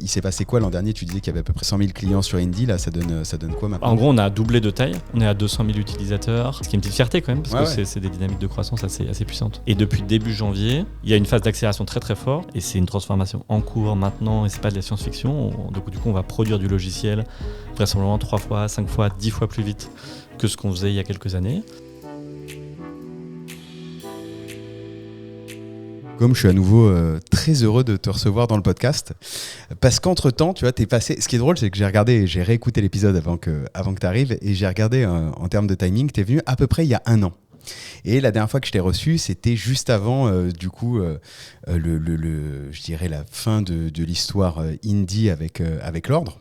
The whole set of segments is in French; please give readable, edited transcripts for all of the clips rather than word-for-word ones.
Il s'est passé quoi l'an dernier? Tu disais qu'il y avait à peu près 100 000 clients sur Indy, là ça donne quoi maintenant? En gros, on a doublé de taille, on est à 200 000 utilisateurs, ce qui est une petite fierté quand même, parce que c'est des dynamiques de croissance assez puissantes. Et depuis début janvier, il y a une phase d'accélération très très forte, et c'est une transformation en cours maintenant, et c'est pas de la science-fiction. Donc du coup, on va produire du logiciel vraisemblablement 3 fois, 5 fois, 10 fois plus vite que ce qu'on faisait il y a quelques années. Comme je suis à nouveau très heureux de te recevoir dans le podcast, parce qu'entre-temps, tu vois, t'es passé. Ce qui est drôle, c'est que j'ai réécouté l'épisode avant que tu arrives, et j'ai regardé en termes de timing, t'es venu à peu près il y a 1 an. Et la dernière fois que je t'ai reçu, c'était juste avant, je dirais la fin de l'histoire Indy avec l'ordre.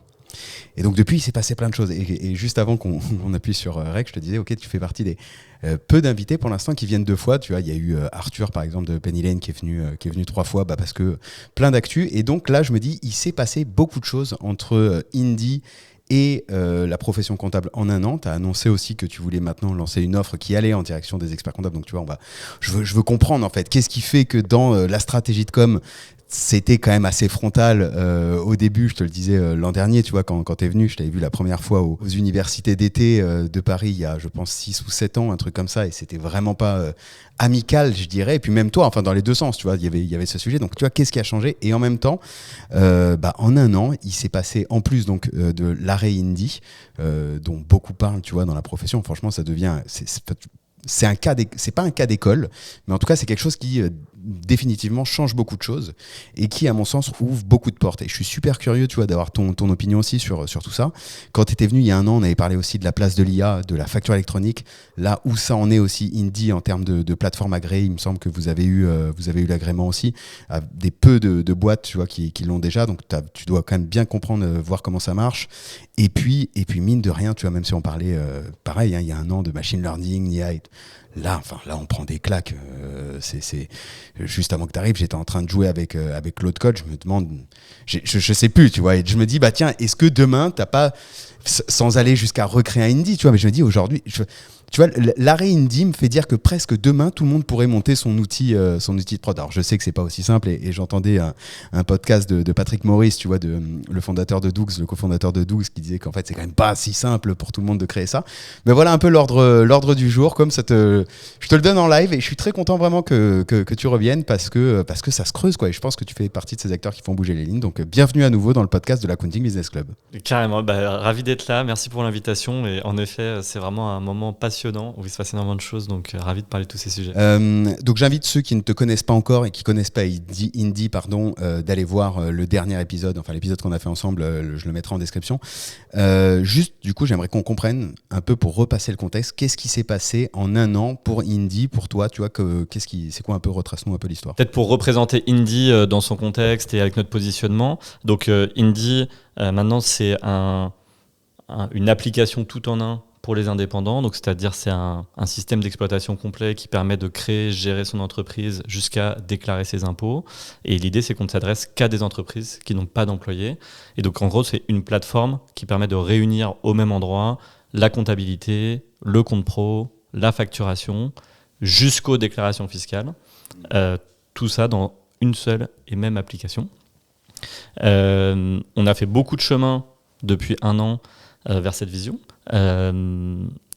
Et donc depuis, il s'est passé plein de choses. Et juste avant qu'on appuie sur Rec, je te disais, ok, tu fais partie des peu d'invités pour l'instant qui viennent 2 fois. Tu vois, il y a eu Arthur, par exemple, de Penny Lane qui est venu 3 fois, parce que plein d'actu. Et donc là, je me dis, il s'est passé beaucoup de choses entre Indy et la profession comptable en 1 an. Tu as annoncé aussi que tu voulais maintenant lancer une offre qui allait en direction des experts comptables. Donc tu vois, je veux comprendre en fait, qu'est-ce qui fait que dans la stratégie de com, c'était quand même assez frontal au début, je te le disais l'an dernier, tu vois, quand t'es venu, je t'avais vu la première fois aux universités d'été de Paris il y a, je pense, 6 ou 7 ans, un truc comme ça, et c'était vraiment pas amical, je dirais, et puis même toi, enfin dans les 2 sens, tu vois, il y avait ce sujet, donc tu vois, qu'est-ce qui a changé? Et en même temps, en 1 an, il s'est passé, en plus donc de l'arrêt Indy, dont beaucoup parlent, tu vois, dans la profession, franchement, ça devient... c'est pas un cas d'école, mais en tout cas, c'est quelque chose qui définitivement change beaucoup de choses et qui, à mon sens, ouvre beaucoup de portes. Et je suis super curieux, tu vois, d'avoir ton opinion aussi sur tout ça. Quand tu étais venu il y a 1 an, on avait parlé aussi de la place de l'IA, de la facture électronique, là où ça en est aussi Indy en termes de plateforme agréée. Il me semble que vous avez eu l'agrément aussi, à des peu de boîtes, tu vois, qui l'ont déjà. Donc tu dois quand même bien comprendre, voir comment ça marche. Et puis mine de rien, tu vois, même si on parlait, pareil, hein, il y a 1 an de machine learning, IA, là, on prend des claques. C'est juste avant que tu arrives, j'étais en train de jouer avec Claude Code. Je me demande, je sais plus, tu vois. Et je me dis, tiens, est-ce que demain, t'as pas, sans aller jusqu'à recréer un Indy, tu vois, mais je me dis aujourd'hui, tu vois, l'arrêt Indy me fait dire que presque demain, tout le monde pourrait monter son outil de prod. Alors, je sais que c'est pas aussi simple, et j'entendais un podcast de Patrick Maurice, tu vois, le fondateur de Dougs, le cofondateur de Dougs, qui disait qu'en fait, c'est quand même pas si simple pour tout le monde de créer ça. Mais voilà un peu l'ordre du jour, comme ça je te le donne en live, et je suis très content vraiment que tu reviennes, parce que ça se creuse, quoi. Et je pense que tu fais partie de ces acteurs qui font bouger les lignes. Donc, bienvenue à nouveau dans le podcast de l'Accounting Business Club. Carrément, ravi d'être là, merci pour l'invitation, et en effet, c'est vraiment un moment passionnant où il se passe énormément de choses, donc ravi de parler de tous ces sujets. Donc j'invite ceux qui ne te connaissent pas encore et qui connaissent pas Indy, d'aller voir le dernier épisode, enfin l'épisode qu'on a fait ensemble, je le mettrai en description. Juste, du coup, j'aimerais qu'on comprenne un peu, pour repasser le contexte, qu'est-ce qui s'est passé en 1 an pour Indy, pour toi, tu vois, c'est quoi un peu, retrace-nous un peu l'histoire. Peut-être pour représenter Indy dans son contexte et avec notre positionnement. Donc Indy, maintenant, c'est une application tout en un pour les indépendants, donc c'est-à-dire c'est un système d'exploitation complet qui permet de créer, gérer son entreprise jusqu'à déclarer ses impôts. Et l'idée, c'est qu'on ne s'adresse qu'à des entreprises qui n'ont pas d'employés. Et donc en gros, c'est une plateforme qui permet de réunir au même endroit la comptabilité, le compte pro, la facturation, jusqu'aux déclarations fiscales. Tout ça dans une seule et même application. On a fait beaucoup de chemin depuis 1 an vers cette vision.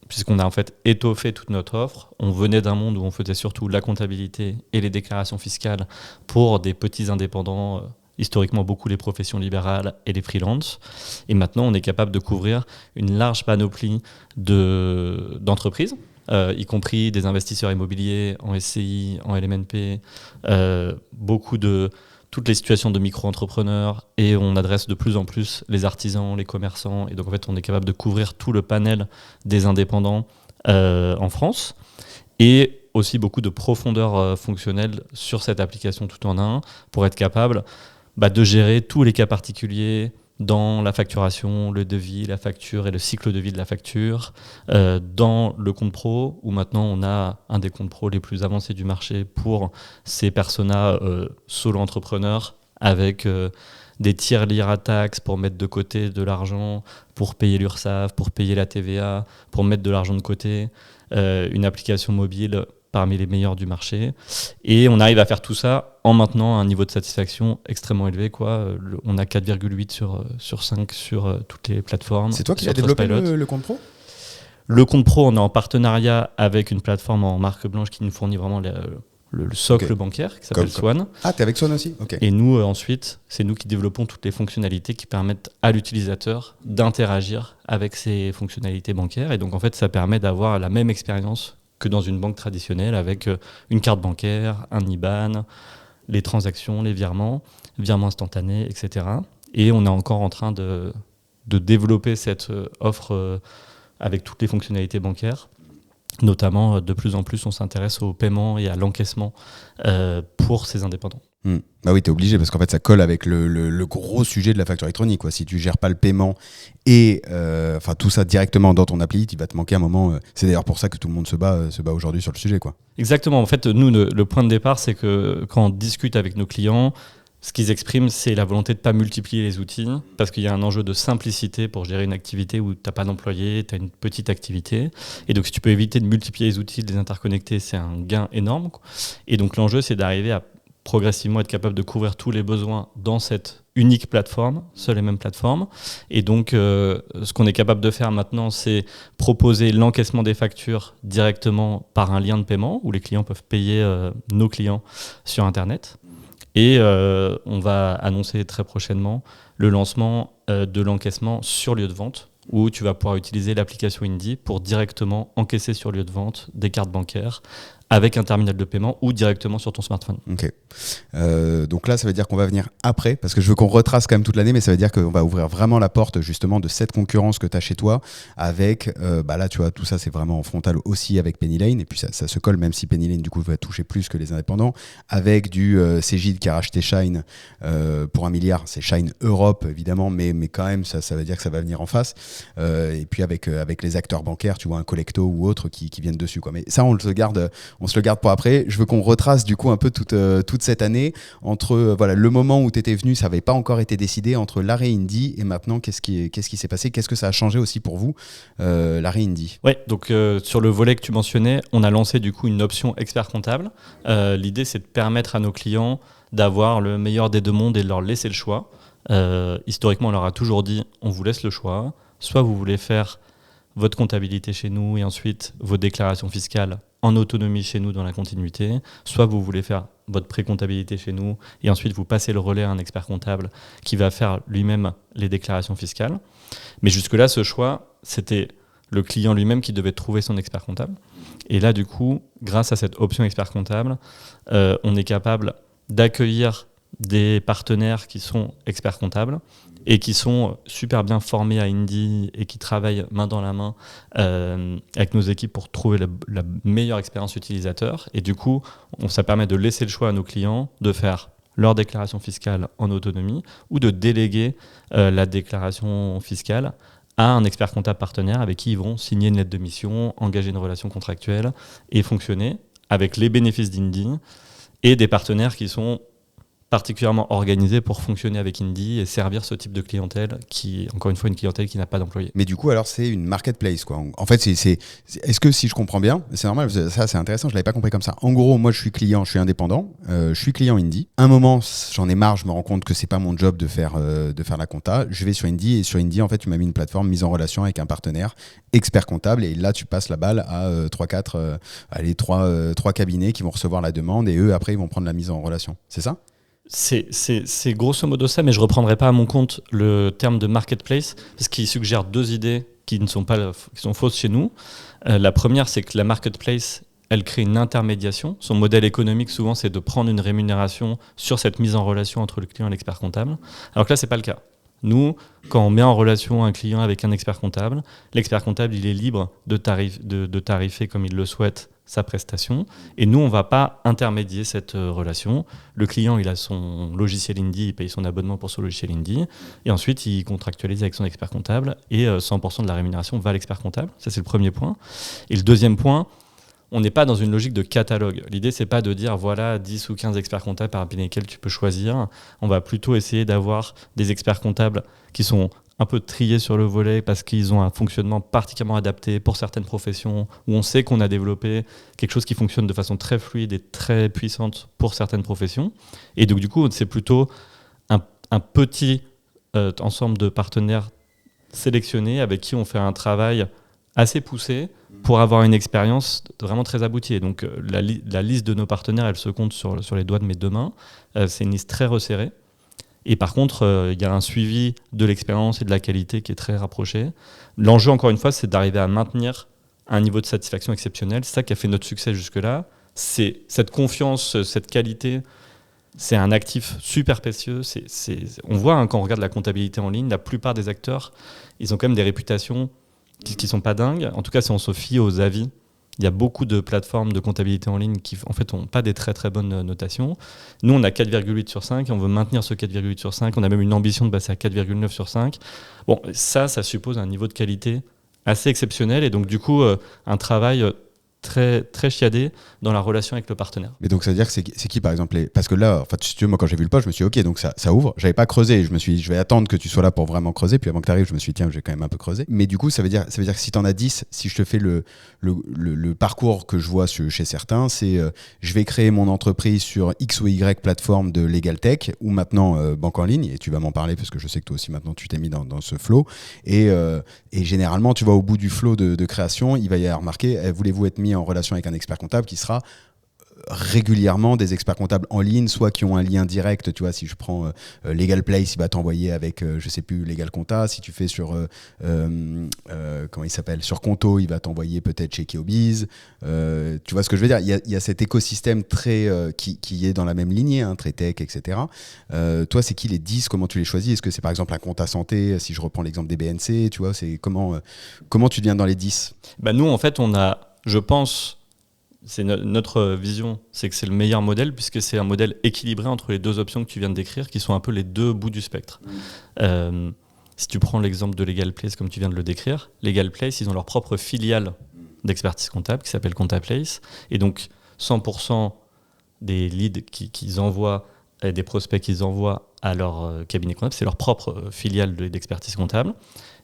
Puisqu'on a en fait étoffé toute notre offre. On venait d'un monde où on faisait surtout la comptabilité et les déclarations fiscales pour des petits indépendants, historiquement beaucoup les professions libérales et les freelances. Et maintenant, on est capable de couvrir une large panoplie d'entreprises, y compris des investisseurs immobiliers en SCI, en LMNP, toutes les situations de micro-entrepreneurs, et on adresse de plus en plus les artisans, les commerçants, et donc en fait on est capable de couvrir tout le panel des indépendants en France, et aussi beaucoup de profondeur fonctionnelle sur cette application tout en un, pour être capable de gérer tous les cas particuliers dans la facturation, le devis, la facture et le cycle de vie de la facture, dans le compte pro, où maintenant on a un des comptes pro les plus avancés du marché pour ces personas solo-entrepreneurs, avec des tiers lire à taxes pour mettre de côté de l'argent, pour payer l'URSSAF, pour payer la TVA, pour mettre de l'argent de côté, une application mobile parmi les meilleurs du marché. Et on arrive à faire tout ça en maintenant un niveau de satisfaction extrêmement élevé, quoi. On a 4,8 sur 5 sur toutes les plateformes. C'est toi qui l'as développé le compte pro ? Le compte pro, on est en partenariat avec une plateforme en marque blanche qui nous fournit vraiment le socle bancaire qui s'appelle Swan. Ah, t'es avec Swan aussi ? Ok. Et nous, ensuite, c'est nous qui développons toutes les fonctionnalités qui permettent à l'utilisateur d'interagir avec ces fonctionnalités bancaires. Et donc, en fait, ça permet d'avoir la même expérience que dans une banque traditionnelle avec une carte bancaire, un IBAN, les transactions, les virements instantanés, etc. Et on est encore en train de développer cette offre avec toutes les fonctionnalités bancaires. Notamment, de plus en plus, on s'intéresse au paiement et à l'encaissement pour ces indépendants. Bah oui, t'es obligé parce qu'en fait ça colle avec le gros sujet de la facture électronique, quoi. Si tu gères pas le paiement et tout ça directement dans ton appli, il va te manquer un moment. C'est d'ailleurs pour ça que tout le monde se bat aujourd'hui sur le sujet, quoi. Exactement. En fait, nous, le point de départ, c'est que quand on discute avec nos clients, ce qu'ils expriment, c'est la volonté de ne pas multiplier les outils parce qu'il y a un enjeu de simplicité pour gérer une activité où tu n'as pas d'employés, tu as une petite activité. Et donc, si tu peux éviter de multiplier les outils, de les interconnecter, c'est un gain énorme. Et donc, l'enjeu, c'est d'arriver à progressivement être capable de couvrir tous les besoins dans cette unique plateforme, seule et même plateforme. Et donc, ce qu'on est capable de faire maintenant, c'est proposer l'encaissement des factures directement par un lien de paiement où les clients peuvent payer nos clients sur Internet. Et on va annoncer très prochainement le lancement de l'encaissement sur lieu de vente où tu vas pouvoir utiliser l'application Indy pour directement encaisser sur lieu de vente des cartes bancaires avec un terminal de paiement ou directement sur ton smartphone. Ok. Donc là, ça veut dire qu'on va venir après, parce que je veux qu'on retrace quand même toute l'année, mais ça veut dire qu'on va ouvrir vraiment la porte justement de cette concurrence que tu as chez toi avec, là tu vois, tout ça c'est vraiment en frontal aussi avec Penny Lane, et puis ça se colle même si Penny Lane du coup va toucher plus que les indépendants, avec du Cegid qui a racheté Shine pour 1 milliard, c'est Shine Europe évidemment, mais quand même ça veut dire que ça va venir en face, et puis avec les acteurs bancaires, tu vois, un Collecto ou autre qui viennent dessus, quoi. Mais ça on se le garde pour après. Je veux qu'on retrace du coup un peu toute cette année entre le moment où tu étais venu, ça n'avait pas encore été décidé, entre l'arrêt Indy et maintenant, qu'est-ce qui s'est passé, qu'est-ce que ça a changé aussi pour vous, l'arrêt Indy. Ouais, donc sur le volet que tu mentionnais, on a lancé du coup une option expert comptable. L'idée, c'est de permettre à nos clients d'avoir le meilleur des deux mondes et de leur laisser le choix. Historiquement, on leur a toujours dit, on vous laisse le choix. Soit vous voulez faire votre comptabilité chez nous et ensuite vos déclarations fiscales en autonomie chez nous dans la continuité, soit vous voulez faire votre pré-comptabilité chez nous et ensuite vous passez le relais à un expert comptable qui va faire lui-même les déclarations fiscales. Mais jusque-là, ce choix, c'était le client lui-même qui devait trouver son expert comptable. Et là, du coup, grâce à cette option expert comptable, on est capable d'accueillir des partenaires qui sont experts comptables et qui sont super bien formés à Indy et qui travaillent main dans la main avec nos équipes pour trouver la meilleure expérience utilisateur. Et du coup, ça permet de laisser le choix à nos clients de faire leur déclaration fiscale en autonomie ou de déléguer la déclaration fiscale à un expert comptable partenaire avec qui ils vont signer une lettre de mission, engager une relation contractuelle et fonctionner avec les bénéfices d'Indy et des partenaires qui sont particulièrement organisé pour fonctionner avec Indy et servir ce type de clientèle qui, encore une fois, une clientèle qui n'a pas d'employés. Mais du coup, alors c'est une marketplace, quoi. En fait, est-ce que si je comprends bien, c'est normal, ça c'est intéressant, je l'avais pas compris comme ça. En gros, moi je suis client, je suis indépendant, je suis client Indy. Un moment, j'en ai marre, je me rends compte que c'est pas mon job de faire la compta. Je vais sur Indy et sur Indy, en fait, tu m'as mis une plateforme mise en relation avec un partenaire expert comptable et là tu passes la balle à 3 cabinets qui vont recevoir la demande et eux après ils vont prendre la mise en relation. C'est ça ? C'est grosso modo ça, mais je ne reprendrai pas à mon compte le terme de marketplace parce qu'il suggère deux idées qui sont fausses chez nous. La première, c'est que la marketplace, elle crée une intermédiation. Son modèle économique, souvent, c'est de prendre une rémunération sur cette mise en relation entre le client et l'expert comptable. Alors que là, ce n'est pas le cas. Nous, quand on met en relation un client avec un expert comptable, l'expert comptable, il est libre de tarifer comme il le souhaite sa prestation. Et nous, on ne va pas intermédier cette relation. Le client, il a son logiciel Indy, il paye son abonnement pour son logiciel Indy. Et ensuite, il contractualise avec son expert comptable. Et 100% de la rémunération va à l'expert comptable. Ça, c'est le premier point. Et le deuxième point, on n'est pas dans une logique de catalogue. L'idée, c'est pas de dire voilà 10 ou 15 experts comptables parmi lesquels tu peux choisir. On va plutôt essayer d'avoir des experts comptables qui sont un peu triés sur le volet parce qu'ils ont un fonctionnement particulièrement adapté pour certaines professions, où on sait qu'on a développé quelque chose qui fonctionne de façon très fluide et très puissante pour certaines professions. Et donc du coup, c'est plutôt un petit ensemble de partenaires sélectionnés avec qui on fait un travail assez poussé pour avoir une expérience vraiment très aboutie. Et donc la liste de nos partenaires, elle se compte sur les doigts de mes deux mains. C'est une liste très resserrée. Et par contre, il y a un suivi de l'expérience et de la qualité qui est très rapproché. L'enjeu, encore une fois, c'est d'arriver à maintenir un niveau de satisfaction exceptionnel. C'est ça qui a fait notre succès jusque-là. C'est cette confiance, cette qualité, c'est un actif super précieux. On voit quand on regarde la comptabilité en ligne, la plupart des acteurs, ils ont quand même des réputations qui sont pas dingues. En tout cas, si on se fie aux avis, il y a beaucoup de plateformes de comptabilité en ligne qui en fait n'ont pas des très très bonnes notations. Nous, on a 4,8 sur 5 et on veut maintenir ce 4,8 sur 5. On a même une ambition de passer à 4,9 sur 5. Bon, ça suppose un niveau de qualité assez exceptionnel et donc du coup, un travail très, très chiadé dans la relation avec le partenaire. Mais donc ça veut dire que c'est qui par exemple parce que là, enfin, si tu veux, moi quand j'ai vu le poste, je me suis dit ok, donc ça ouvre. J'avais pas creusé, je me suis dit je vais attendre que tu sois là pour vraiment creuser, puis avant que tu arrives, je me suis dit tiens, je vais quand même un peu creuser. Mais du coup, ça veut dire que si tu en as 10, si je te fais le parcours que je vois chez certains, c'est je vais créer mon entreprise sur X ou Y plateforme de Legal Tech ou maintenant banque en ligne, et tu vas m'en parler parce que je sais que toi aussi maintenant tu t'es mis dans ce flow, et généralement tu vois au bout du flow de création, il va y avoir marqué voulez-vous être mis en relation avec un expert comptable qui sera régulièrement des experts comptables en ligne, soit qui ont un lien direct, tu vois, si je prends Legal Place, il va t'envoyer avec, je sais plus, Legal Compta, si tu fais sur, comment il s'appelle, sur Conto, il va t'envoyer peut-être chez Keobiz, tu vois ce que je veux dire, il y a cet écosystème très, qui est dans la même lignée, hein, très tech, etc. Toi, c'est qui les 10, comment tu les choisis? Est-ce que c'est par exemple un compte à santé, si je reprends l'exemple des BNC, tu vois, c'est comment tu deviens dans les 10? Nous, en fait, on a, je pense, c'est notre vision, c'est que c'est le meilleur modèle puisque c'est un modèle équilibré entre les deux options que tu viens de décrire, qui sont un peu les deux bouts du spectre. Si tu prends l'exemple de Legal Place, comme tu viens de le décrire, Legal Place, ils ont leur propre filiale d'expertise comptable qui s'appelle ComptaPlace. Et donc, 100% des leads qu'ils envoient, et des prospects qu'ils envoient à leur cabinet comptable, c'est leur propre filiale d'expertise comptable,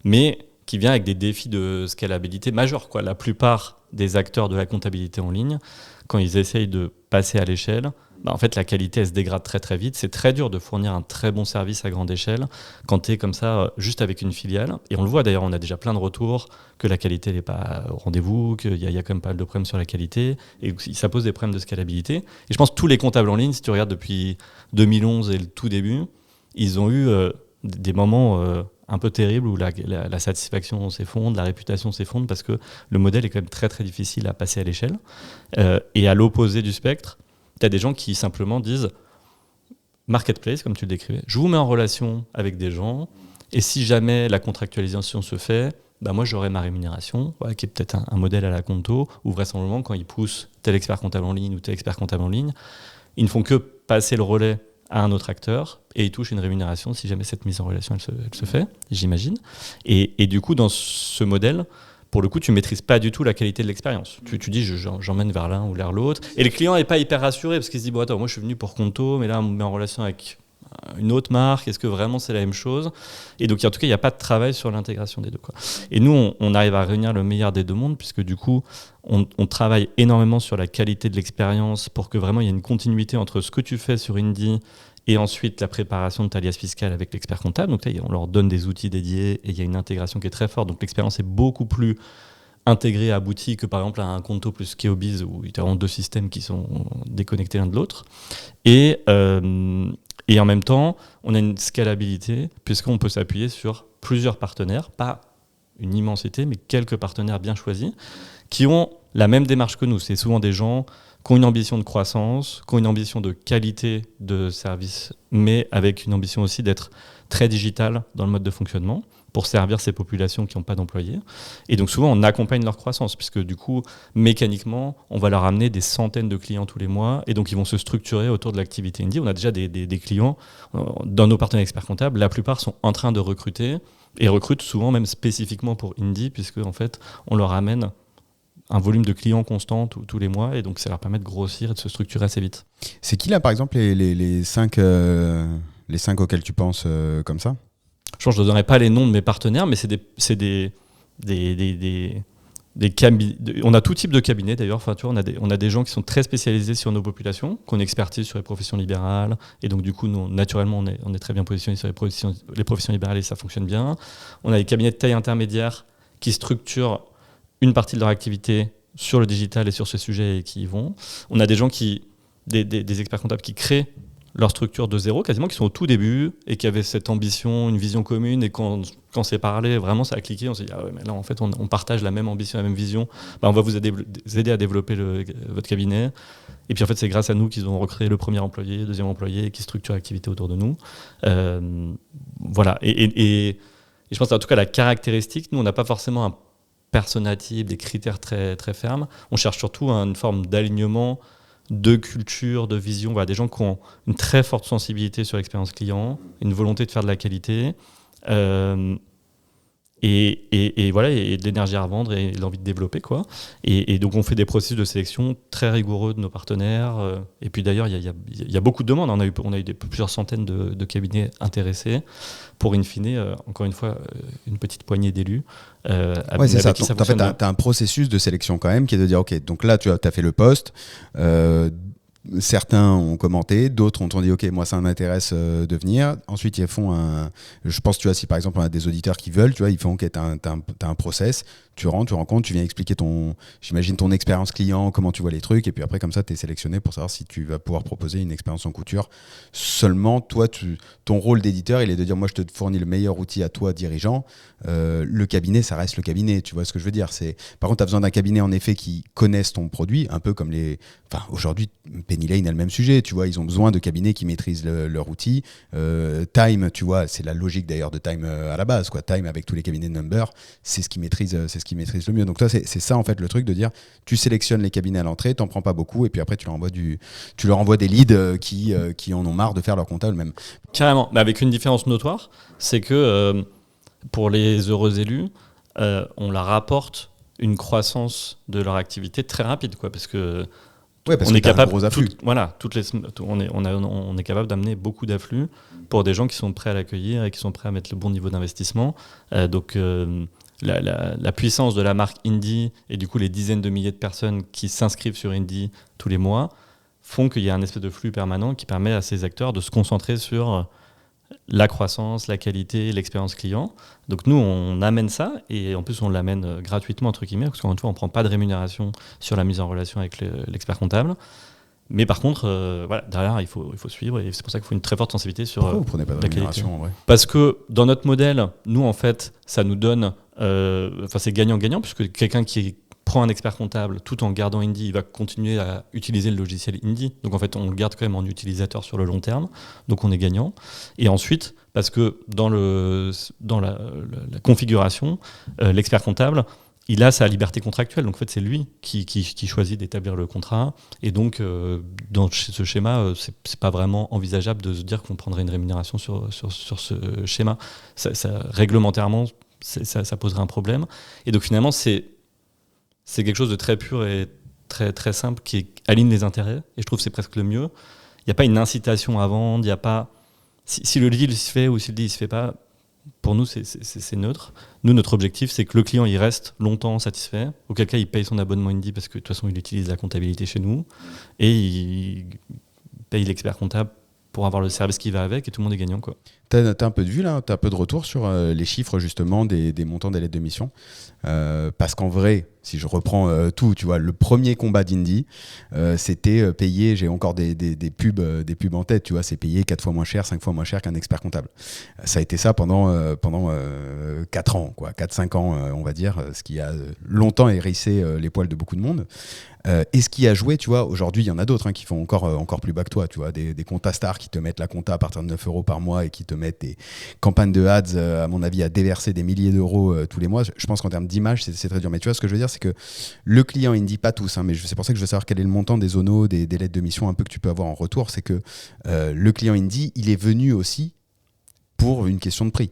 mais qui vient avec des défis de scalabilité majeurs, quoi. La plupart des acteurs de la comptabilité en ligne, quand ils essayent de passer à l'échelle, en fait, la qualité, elle se dégrade très très vite. C'est très dur de fournir un très bon service à grande échelle quand tu es comme ça, juste avec une filiale. Et on le voit d'ailleurs, on a déjà plein de retours que la qualité n'est pas au rendez-vous, qu'il y a quand même pas mal de problèmes sur la qualité, et ça pose des problèmes de scalabilité. Et je pense que tous les comptables en ligne, si tu regardes depuis 2011 et le tout début, ils ont eu des moments un peu terribles où la satisfaction s'effondre, la réputation s'effondre, parce que le modèle est quand même très très difficile à passer à l'échelle. Et à l'opposé du spectre, tu as des gens qui simplement disent marketplace, comme tu le décrivais, je vous mets en relation avec des gens, et si jamais la contractualisation se fait, moi j'aurai ma rémunération, qui est peut-être un modèle à la Conto, où vraisemblablement quand ils poussent tel expert comptable en ligne ou tel expert comptable en ligne, ils ne font que passer le relais à un autre acteur et ils touchent une rémunération si jamais cette mise en relation elle se fait, j'imagine. Et du coup, dans ce modèle, pour le coup, tu ne maîtrises pas du tout la qualité de l'expérience. Tu dis, j'emmène vers l'un ou vers l'autre. Et le client n'est pas hyper rassuré parce qu'il se dit, bon, attends, moi je suis venu pour Conto, mais là on me met en relation avec une autre marque, est-ce que vraiment c'est la même chose? Et donc en tout cas, il n'y a pas de travail sur l'intégration des deux, quoi. Et nous, on arrive à réunir le meilleur des deux mondes, puisque du coup, on travaille énormément sur la qualité de l'expérience pour que vraiment il y ait une continuité entre ce que tu fais sur Indie et ensuite la préparation de ta liasse fiscale avec l'expert comptable. Donc là, on leur donne des outils dédiés et il y a une intégration qui est très forte. Donc l'expérience est beaucoup plus intégrée, aboutie que par exemple à un Conto plus Keobiz où il y a vraiment deux systèmes qui sont déconnectés l'un de l'autre. Et en même temps, on a une scalabilité puisqu'on peut s'appuyer sur plusieurs partenaires, pas une immensité, mais quelques partenaires bien choisis qui ont la même démarche que nous. C'est souvent des gens qui ont une ambition de croissance, qui ont une ambition de qualité de service, mais avec une ambition aussi d'être très digital dans le mode de fonctionnement pour servir ces populations qui n'ont pas d'employés. Et donc souvent, on accompagne leur croissance, puisque du coup, mécaniquement, on va leur amener des centaines de clients tous les mois, et donc ils vont se structurer autour de l'activité Indie. On a déjà des clients dans nos partenaires experts comptables. La plupart sont en train de recruter, et recrutent souvent même spécifiquement pour Indie, puisque en fait, on leur amène un volume de clients constant tous les mois, et donc ça leur permet de grossir et de se structurer assez vite. C'est qui là, par exemple, les 5 auxquels tu penses comme ça? Je je ne donnerai pas les noms de mes partenaires, mais c'est on a tout type de cabinets d'ailleurs. Enfin, tu vois, on a des gens qui sont très spécialisés sur nos populations, qu'on expertise sur les professions libérales, et donc du coup, nous, naturellement, on est très bien positionnés sur les professions libérales et ça fonctionne bien. On a des cabinets de taille intermédiaire qui structurent une partie de leur activité sur le digital et sur ce sujet et qui y vont. On a des gens des experts comptables qui créent leur structure de zéro, quasiment, qui sont au tout début et qui avaient cette ambition, une vision commune. Et quand c'est parlé, vraiment, ça a cliqué. On s'est dit, ah ouais, mais là, en fait, on partage la même ambition, la même vision. On va vous aider à développer votre cabinet. Et puis, en fait, c'est grâce à nous qu'ils ont recréé le premier employé, le deuxième employé, et qui structurent l'activité autour de nous. Voilà. Et je pense, en tout cas, la caractéristique, nous, on n'a pas forcément un persona type, des critères très, très fermes. On cherche surtout une forme d'alignement de culture, de vision, voilà, des gens qui ont une très forte sensibilité sur l'expérience client, une volonté de faire de la qualité, et voilà, et de l'énergie à revendre et l'envie de développer, quoi. Et donc on fait des processus de sélection très rigoureux de nos partenaires. Et puis d'ailleurs, il y a beaucoup de demandes. On a eu plusieurs centaines de cabinets intéressés pour, in fine, encore une fois, une petite poignée d'élus. Ouais, c'est ça. En fait, tu as un processus de sélection quand même qui est de dire, ok, donc là, tu as fait le poste. Certains ont commenté, d'autres ont dit ok, moi ça m'intéresse de venir. Ensuite ils font je pense, tu vois, si par exemple on a des auditeurs qui veulent, tu vois, ils font ok, t'as un process, tu rencontres, tu viens expliquer j'imagine ton expérience client, comment tu vois les trucs, et puis après comme ça tu es sélectionné pour savoir si tu vas pouvoir proposer une expérience en couture. Seulement toi, ton rôle d'éditeur, il est de dire moi je te fournis le meilleur outil à toi dirigeant. Le cabinet, ça reste le cabinet, tu vois ce que je veux dire. Par contre tu as besoin d'un cabinet en effet qui connaisse ton produit, un peu comme aujourd'hui Penny Lane a le même sujet, tu vois, ils ont besoin de cabinets qui maîtrisent leur outil. Time, tu vois, c'est la logique d'ailleurs de Time à la base, quoi. Time avec tous les cabinets de Number, c'est ce qui maîtrise le mieux. Donc toi, c'est ça en fait le truc de dire, tu sélectionnes les cabinets à l'entrée, t'en prends pas beaucoup, et puis après tu leur envoies des leads qui en ont marre de faire leur comptable même. Carrément, mais avec une différence notoire, c'est que pour les heureux élus, on leur apporte une croissance de leur activité très rapide, quoi, parce que on est capable, gros afflux. On est capable d'amener beaucoup d'afflux pour des gens qui sont prêts à l'accueillir et qui sont prêts à mettre le bon niveau d'investissement. Donc la puissance de la marque Indie et du coup les dizaines de milliers de personnes qui s'inscrivent sur Indie tous les mois font qu'il y a un espèce de flux permanent qui permet à ces acteurs de se concentrer sur la croissance, la qualité, l'expérience client. Donc nous, on amène ça, et en plus on l'amène gratuitement, entre guillemets, parce qu'encore une fois, on ne prend pas de rémunération sur la mise en relation avec l'expert comptable. Mais par contre, derrière, il faut suivre, et c'est pour ça qu'il faut une très forte sensibilité sur Pourquoi vous ne prenez pas de rémunération en vrai ? Parce que dans notre modèle, nous, en fait, ça nous donne... c'est gagnant-gagnant, puisque quelqu'un qui prend un expert comptable tout en gardant Indie, il va continuer à utiliser le logiciel Indie. Donc en fait, on le garde quand même en utilisateur sur le long terme. Donc on est gagnant. Et ensuite, parce que dans la configuration, l'expert comptable, il a sa liberté contractuelle. Donc en fait, c'est lui qui choisit d'établir le contrat. Et donc, dans ce schéma, c'est pas vraiment envisageable de se dire qu'on prendrait une rémunération sur ce schéma. Réglementairement, ça poserait un problème. Et donc finalement, c'est quelque chose de très pur et très, très simple qui aligne les intérêts. Et je trouve que c'est presque le mieux. Il n'y a pas une incitation à vendre. Il y a pas... Si le deal se fait ou si le deal ne se fait pas, pour nous, c'est neutre. Nous, notre objectif, c'est que le client il reste longtemps satisfait. Auquel cas, il paye son abonnement Indie parce que de toute façon, il utilise la comptabilité chez nous. Et il paye l'expert comptable pour avoir le service qui va avec, et tout le monde est gagnant, quoi. T'as un peu de vue là, t'as un peu de retour sur les chiffres justement des montants des lettres de mission, parce qu'en vrai, si je reprends tout, tu vois, le premier combat d'Indie, c'était payé, j'ai encore des pubs en tête, tu vois, c'est payé 4 fois moins cher, 5 fois moins cher qu'un expert comptable. Ça a été ça pendant 4 ans, quoi, 4-5 ans, on va dire, ce qui a longtemps hérissé les poils de beaucoup de monde. Et ce qui a joué, tu vois, aujourd'hui, il y en a d'autres qui font encore plus bas que toi, tu vois, des compta stars qui te mettent la compta à partir de 9 € par mois et qui te mettent des campagnes de ads, à mon avis, à déverser des milliers d'euros tous les mois. Je pense qu'en termes d'image, c'est très dur. Mais tu vois, ce que je veux dire, c'est que le client Indie, pas tous, mais c'est pour ça que je veux savoir quel est le montant des zonos, des lettres de mission un peu que tu peux avoir en retour, c'est que le client Indie, il est venu aussi pour une question de prix.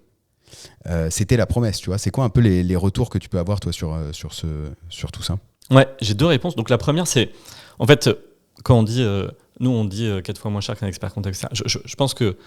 C'était la promesse, tu vois. C'est quoi un peu les retours que tu peux avoir, toi, sur tout ça ? Ouais, j'ai 2 réponses. Donc la première, c'est, en fait, quand on dit, nous on dit 4 fois moins cher qu'un expert comptable, etc. Je pense que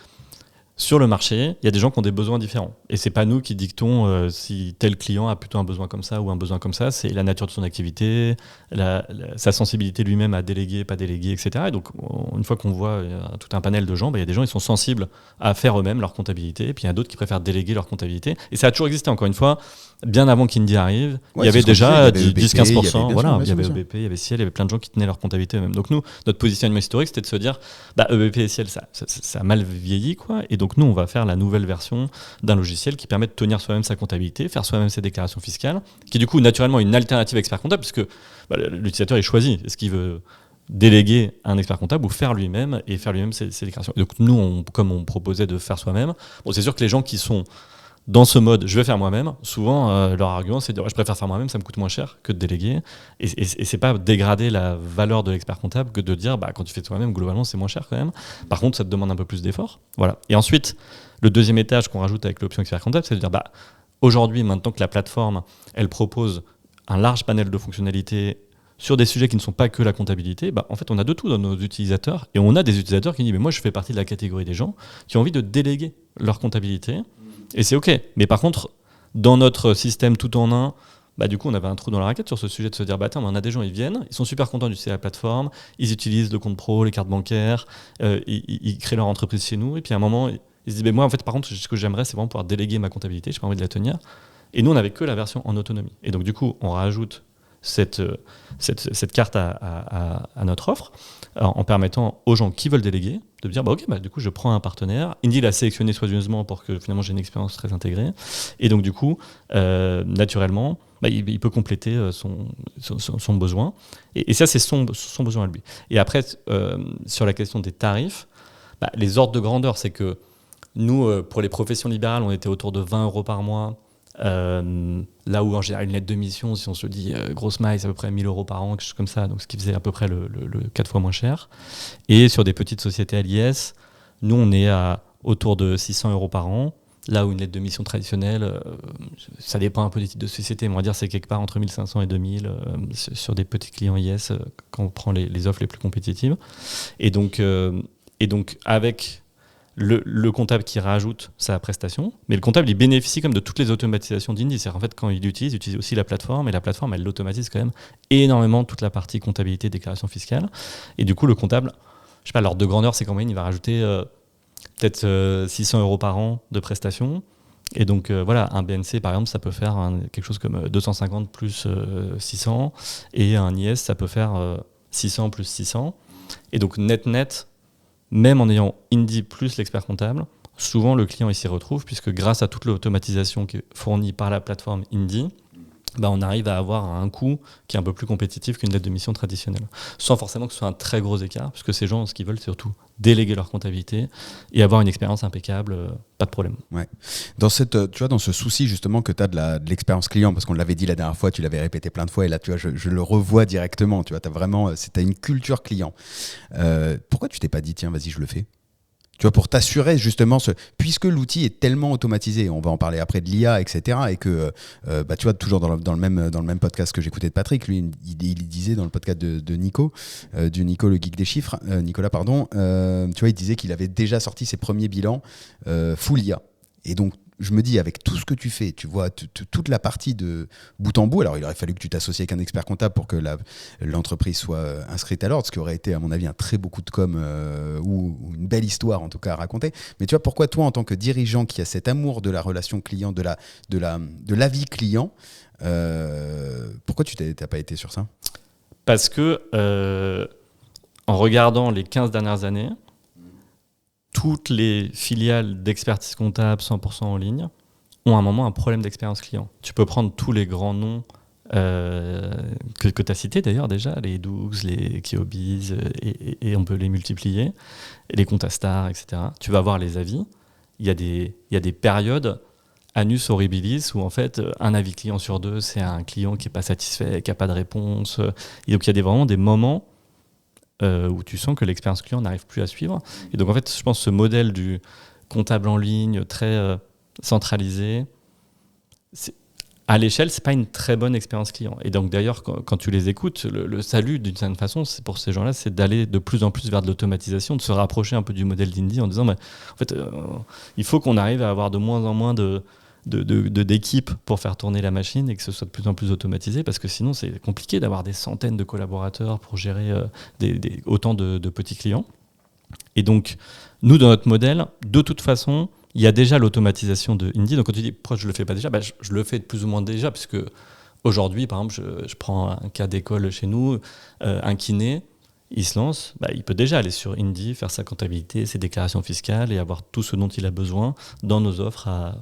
sur le marché, il y a des gens qui ont des besoins différents. Et c'est pas nous qui dictons si tel client a plutôt un besoin comme ça ou un besoin comme ça. C'est la nature de son activité, sa sensibilité lui-même à déléguer, pas déléguer, etc. Et donc, une fois qu'on voit tout un panel de gens, il y a des gens qui sont sensibles à faire eux-mêmes leur comptabilité. Et puis il y a d'autres qui préfèrent déléguer leur comptabilité. Et ça a toujours existé, encore une fois. Bien avant qu'Indy arrive, il y avait déjà 10-15%. Il y avait EBP, il y avait Ciel, il y avait plein de gens qui tenaient leur comptabilité eux-mêmes. Donc nous, notre positionnement historique, c'était de se dire, EBP et Ciel, ça a mal vieilli, quoi. Et donc nous, on va faire la nouvelle version d'un logiciel qui permet de tenir soi-même sa comptabilité, faire soi-même ses déclarations fiscales, qui est du coup naturellement une alternative expert comptable, puisque l'utilisateur, il choisit. Est-ce qu'il veut déléguer un expert comptable ou faire lui-même ses déclarations. Et donc nous, comme on proposait de faire soi-même, c'est sûr que les gens qui sont dans ce mode, je vais faire moi-même, souvent leur argument c'est de dire je préfère faire moi-même, ça me coûte moins cher que de déléguer. Et c'est pas dégrader la valeur de l'expert comptable que de dire quand tu fais toi-même, globalement c'est moins cher quand même. Par contre, ça te demande un peu plus d'effort. Voilà. Et ensuite, le deuxième étage qu'on rajoute avec l'option expert comptable, c'est de dire aujourd'hui, maintenant que la plateforme elle propose un large panel de fonctionnalités sur des sujets qui ne sont pas que la comptabilité, en fait on a de tout dans nos utilisateurs. Et on a des utilisateurs qui disent mais moi je fais partie de la catégorie des gens qui ont envie de déléguer leur comptabilité. Et c'est OK. Mais par contre, dans notre système tout en un, du coup, on avait un trou dans la raquette sur ce sujet de se dire on a des gens, ils viennent, ils sont super contents d'utiliser la plateforme, ils utilisent le compte pro, les cartes bancaires, ils créent leur entreprise chez nous. Et puis à un moment, ils se disent moi, en fait, par contre, ce que j'aimerais, c'est vraiment pouvoir déléguer ma comptabilité, j'ai pas envie de la tenir. Et nous, on n'avait que la version en autonomie. Et donc, du coup, on rajoute cette carte à notre offre en permettant aux gens qui veulent déléguer de dire du coup je prends un partenaire. Indy l'a sélectionné soigneusement pour que finalement j'ai une expérience très intégrée et donc du coup naturellement il peut compléter son besoin et ça c'est son besoin à lui. Et après sur la question des tarifs, les ordres de grandeur, c'est que nous pour les professions libérales on était autour de 20 € par mois. Là où en général une lettre de mission, si on se dit grosse maille, c'est à peu près 1 000 € par an, quelque chose comme ça, donc ce qui faisait à peu près le 4 fois moins cher. Et sur des petites sociétés à l'IS, nous on est autour de 600 € par an, là où une lettre de mission traditionnelle, ça dépend un peu des types de sociétés, mais on va dire c'est quelque part entre 1500 et 2000 sur des petits clients IS quand on prend les offres les plus compétitives. Et donc avec le comptable qui rajoute sa prestation, mais le comptable il bénéficie comme de toutes les automatisations d'Indy. C'est-à-dire en fait quand il utilise aussi la plateforme, et la plateforme elle l'automatise quand même énormément toute la partie comptabilité, déclaration fiscale. Et du coup le comptable, je sais pas, l'ordre de grandeur c'est qu'en moyenne il va rajouter peut-être 600 € par an de prestations. Et donc un BNC par exemple ça peut faire quelque chose comme 250 plus 600, et un IS ça peut faire 600 plus 600. Et donc net même en ayant Indy plus l'expert comptable, souvent le client il s'y retrouve, puisque grâce à toute l'automatisation qui est fournie par la plateforme Indy, on arrive à avoir un coût qui est un peu plus compétitif qu'une lettre de mission traditionnelle. Sans forcément que ce soit un très gros écart, puisque ces gens, ce qu'ils veulent, c'est surtout déléguer leur comptabilité et avoir une expérience impeccable, pas de problème. Ouais. Dans ce souci justement que tu as de l'expérience client, parce qu'on l'avait dit la dernière fois, tu l'avais répété plein de fois, et là tu vois, je le revois directement, tu vois, t'as une culture client. Pourquoi tu t'es pas dit, tiens, vas-y, je le fais ? Tu vois, pour t'assurer justement, puisque l'outil est tellement automatisé, on va en parler après de l'IA, etc. Et que, tu vois, toujours dans le même podcast que j'écoutais de Patrick, lui, il disait dans le podcast de Nico, du Nico, le geek des chiffres, Nicolas, pardon, tu vois, il disait qu'il avait déjà sorti ses premiers bilans full IA. Et donc, je me dis, avec tout ce que tu fais, tu vois, toute la partie de bout en bout, alors il aurait fallu que tu t'associes avec un expert comptable pour que l'entreprise soit inscrite à l'ordre, ce qui aurait été, à mon avis, un très beau coup de com' ou une belle histoire, en tout cas, à raconter. Mais tu vois, pourquoi toi, en tant que dirigeant qui a cet amour de la relation client, de l'avis client, pourquoi tu n'as pas été sur ça ? Parce que, en regardant les 15 dernières années, toutes les filiales d'expertise comptable 100% en ligne ont à un moment un problème d'expérience client. Tu peux prendre tous les grands noms que tu as cités d'ailleurs déjà, les Doux, les Kiobiz, et on peut les multiplier, les Comptastar, etc. Tu vas voir les avis. Il y a des périodes annus horribilis où en fait un avis client sur 2, c'est un client qui n'est pas satisfait, qui n'a pas de réponse. Et donc il y a vraiment des moments où tu sens que l'expérience client n'arrive plus à suivre. Et donc en fait, je pense que ce modèle du comptable en ligne très centralisé, à l'échelle, c'est pas une très bonne expérience client. Et donc d'ailleurs, quand tu les écoutes, le salut d'une certaine façon, c'est pour ces gens-là, c'est d'aller de plus en plus vers de l'automatisation, de se rapprocher un peu du modèle d'Indy en disant, en fait, il faut qu'on arrive à avoir de moins en moins d'équipes pour faire tourner la machine et que ce soit de plus en plus automatisé, parce que sinon c'est compliqué d'avoir des centaines de collaborateurs pour gérer autant de petits clients. Et donc, nous, dans notre modèle, de toute façon, il y a déjà l'automatisation de Indy. Donc, quand tu dis pourquoi je ne le fais pas déjà, je le fais de plus ou moins déjà, puisque aujourd'hui, par exemple, je prends un cas d'école chez nous, un kiné, il se lance, il peut déjà aller sur Indy, faire sa comptabilité, ses déclarations fiscales et avoir tout ce dont il a besoin dans nos offres à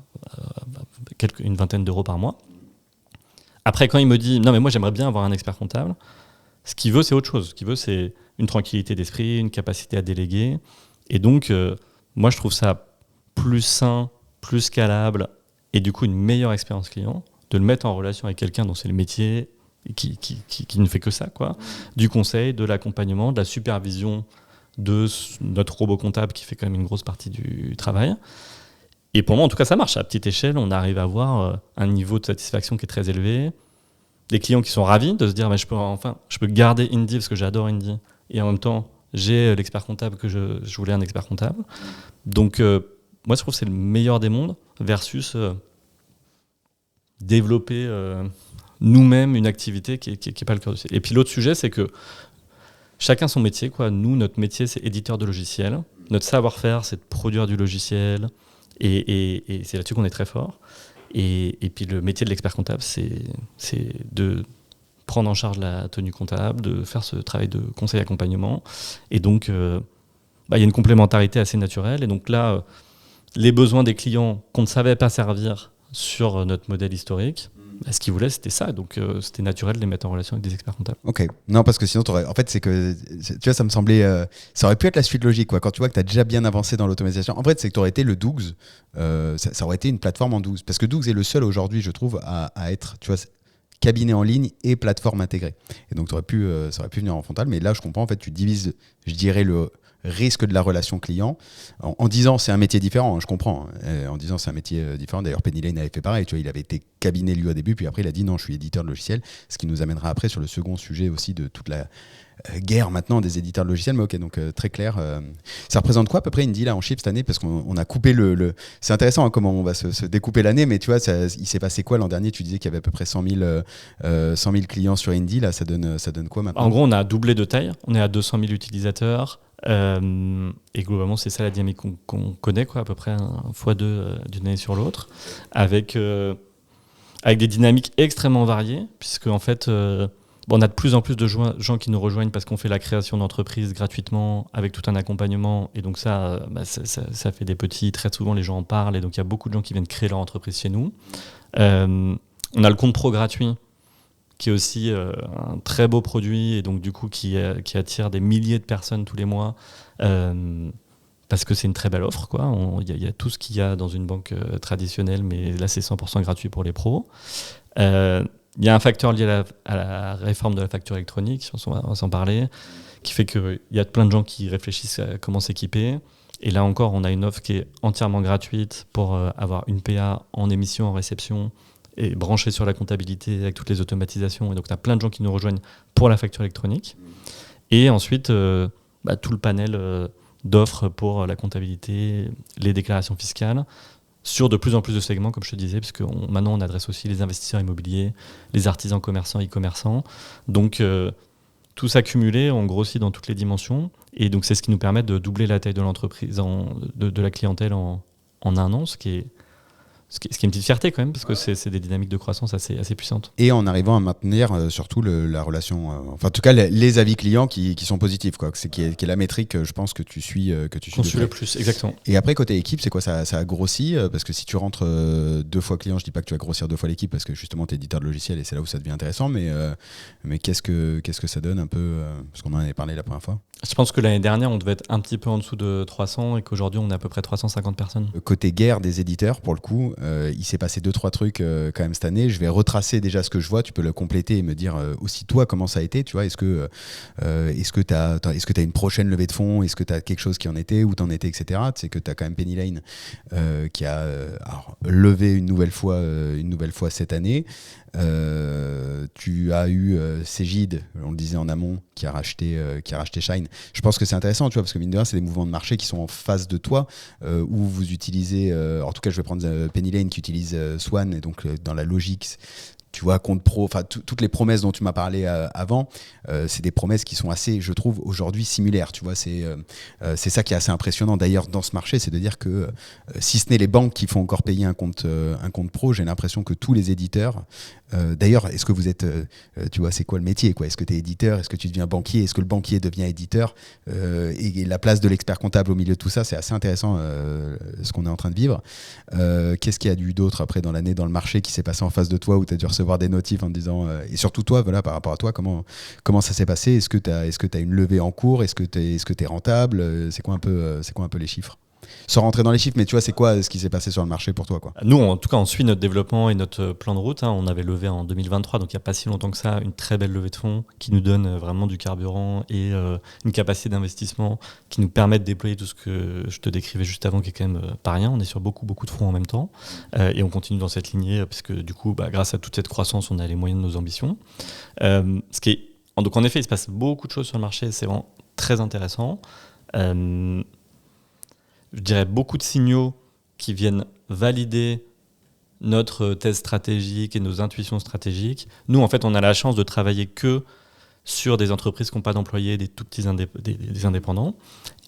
une vingtaine d'euros par mois. Après, quand il me dit « Non, mais moi, j'aimerais bien avoir un expert comptable », ce qu'il veut, c'est autre chose. Ce qu'il veut, c'est une tranquillité d'esprit, une capacité à déléguer. Et donc, moi, je trouve ça plus sain, plus scalable et du coup, une meilleure expérience client de le mettre en relation avec quelqu'un dont c'est le métier qui ne fait que ça, quoi. Du conseil, de l'accompagnement, de la supervision de notre robot comptable qui fait quand même une grosse partie du travail. Et pour moi, en tout cas, ça marche. À petite échelle, on arrive à avoir un niveau de satisfaction qui est très élevé. Des clients qui sont ravis de se dire je peux garder Indy parce que j'adore Indy. Et en même temps, j'ai l'expert comptable que je voulais un expert comptable. Donc, moi, je trouve que c'est le meilleur des mondes versus développer nous-mêmes une activité qui est pas le cœur du sujet. Et puis l'autre sujet, c'est que chacun son métier, quoi. Nous, notre métier, c'est éditeur de logiciels. Notre savoir-faire, c'est de produire du logiciel. Et c'est là-dessus qu'on est très fort. Et puis le métier de l'expert comptable, c'est de prendre en charge la tenue comptable, de faire ce travail de conseil accompagnement. Et donc, il y a une complémentarité assez naturelle. Et donc là, les besoins des clients qu'on ne savait pas servir sur notre modèle historique, ce qu'ils voulaient, c'était ça. Donc, c'était naturel de les mettre en relation avec des experts comptables. Ok. Non, parce que sinon, en fait, c'est que, tu vois, ça me semblait. Ça aurait pu être la suite logique, quoi. Quand tu vois que tu as déjà bien avancé dans l'automatisation. En fait, c'est que tu aurais été le Dougs. Ça aurait été une plateforme en Dougs. Parce que Dougs est le seul aujourd'hui, je trouve, à être, tu vois, cabinet en ligne et plateforme intégrée. Et donc, ça aurait pu venir en frontal. Mais là, je comprends, en fait, tu divises, je dirais, le risque de la relation client en disant c'est un métier différent, je comprends, en disant c'est un métier différent. D'ailleurs, Penny Lane avait fait pareil, tu vois, il avait été cabinet lui au début, puis après il a dit non, je suis éditeur de logiciels, ce qui nous amènera après sur le second sujet aussi de toute la guerre maintenant des éditeurs de logiciels. Mais ok, donc très clair. Ça représente quoi à peu près Indy là en chiffre cette année, parce qu'on a coupé c'est intéressant hein, comment on va se découper l'année, mais tu vois, il s'est passé quoi l'an dernier? Tu disais qu'il y avait à peu près 100 000 clients sur Indy, là ça donne quoi maintenant? En gros, on a doublé de taille, on est à 200 000 utilisateurs. Et globalement, c'est ça la dynamique qu'on connaît, quoi, à peu près un x2 d'une année sur l'autre, avec des dynamiques extrêmement variées, puisque en fait, on a de plus en plus de gens qui nous rejoignent parce qu'on fait la création d'entreprises gratuitement, avec tout un accompagnement, et donc ça fait des petits, très souvent les gens en parlent, et donc il y a beaucoup de gens qui viennent créer leur entreprise chez nous. On a le compte pro gratuit, qui est aussi un très beau produit et donc du coup qui attire des milliers de personnes tous les mois parce que c'est une très belle offre, quoi. Il y a tout ce qu'il y a dans une banque traditionnelle, mais là c'est 100% gratuit pour les pros. Il y a un facteur lié à la réforme de la facture électronique, on va s'en parler, qui fait qu'il y a plein de gens qui réfléchissent à comment s'équiper. Et là encore, on a une offre qui est entièrement gratuite pour avoir une PA en émission, en réception, et branché sur la comptabilité avec toutes les automatisations. Et donc, tu as plein de gens qui nous rejoignent pour la facture électronique. Et ensuite, tout le panel d'offres pour la comptabilité, les déclarations fiscales, sur de plus en plus de segments, comme je te disais, puisque maintenant, on adresse aussi les investisseurs immobiliers, les artisans commerçants, e-commerçants. Donc, tout ça cumulé, on grossit dans toutes les dimensions. Et donc, c'est ce qui nous permet de doubler la taille de l'entreprise, de la clientèle en un an, ce qui est une petite fierté quand même, parce que c'est des dynamiques de croissance assez puissantes. Et en arrivant à maintenir surtout la relation, enfin en tout cas les avis clients qui sont positifs, quoi. Qui est la métrique, je pense, que tu suis. Qu'on suit le plus, exactement. Et après, côté équipe, c'est quoi? Ça a grossi, parce que si tu rentres 2 fois client, je dis pas que tu vas grossir 2 fois l'équipe, parce que justement tu es éditeur de logiciel et c'est là où ça devient intéressant, mais qu'est-ce que ça donne un peu, parce qu'on en avait parlé la première fois? Je pense que l'année dernière, on devait être un petit peu en dessous de 300 et qu'aujourd'hui, on est à peu près 350 personnes. Côté guerre des éditeurs, pour le coup, il s'est passé 2-3 trucs quand même cette année. Je vais retracer déjà ce que je vois. Tu peux le compléter et me dire aussi toi comment ça a été. Tu vois, est-ce que t'as une prochaine levée de fonds? Est-ce que tu as quelque chose qui en était, où t'en étais, etc. Tu sais que tu as quand même Penny Lane qui a alors, levé une nouvelle fois cette année. Tu as eu Cégide, on le disait en amont, qui a racheté Shine. Je pense que c'est intéressant, tu vois, parce que mine de rien, c'est des mouvements de marché qui sont en face de toi, où vous utilisez, en tout cas, je vais prendre Penny Lane qui utilise Swan, et donc dans la logique, tu vois, compte pro, enfin toutes les promesses dont tu m'as parlé avant, c'est des promesses qui sont assez, je trouve, aujourd'hui similaires. Tu vois, c'est ça qui est assez impressionnant d'ailleurs dans ce marché, c'est de dire que si ce n'est les banques qui font encore payer un compte pro, j'ai l'impression que tous les éditeurs. D'ailleurs, est-ce que vous êtes, tu vois, c'est quoi le métier, quoi? Est-ce que tu es éditeur? Est-ce que tu deviens banquier? Est-ce que le banquier devient éditeur? Et la place de l'expert comptable au milieu de tout ça, c'est assez intéressant ce qu'on est en train de vivre. Qu'est-ce qu'il y a eu d'autre après dans l'année dans le marché qui s'est passé en face de toi, où tu as dû recevoir des notifs en te disant, et surtout toi, voilà, par rapport à toi, comment ça s'est passé? Est-ce que tu as une levée en cours? Est-ce que tu es rentable? C'est quoi un peu les chiffres? Sans rentrer dans les chiffres, mais tu vois, c'est quoi ce qui s'est passé sur le marché pour toi, quoi? Nous, en tout cas, on suit notre développement et notre plan de route. On avait levé en 2023, donc il n'y a pas si longtemps que ça, une très belle levée de fonds qui nous donne vraiment du carburant et une capacité d'investissement qui nous permet de déployer tout ce que je te décrivais juste avant, qui est quand même pas rien. On est sur beaucoup de fonds en même temps et on continue dans cette lignée, puisque du coup, grâce à toute cette croissance, on a les moyens de nos ambitions. Donc en effet, il se passe beaucoup de choses sur le marché, c'est vraiment très intéressant. Je dirais beaucoup de signaux qui viennent valider notre thèse stratégique et nos intuitions stratégiques. Nous, en fait, on a la chance de travailler que sur des entreprises qui n'ont pas d'employés, des tout petits des indépendants.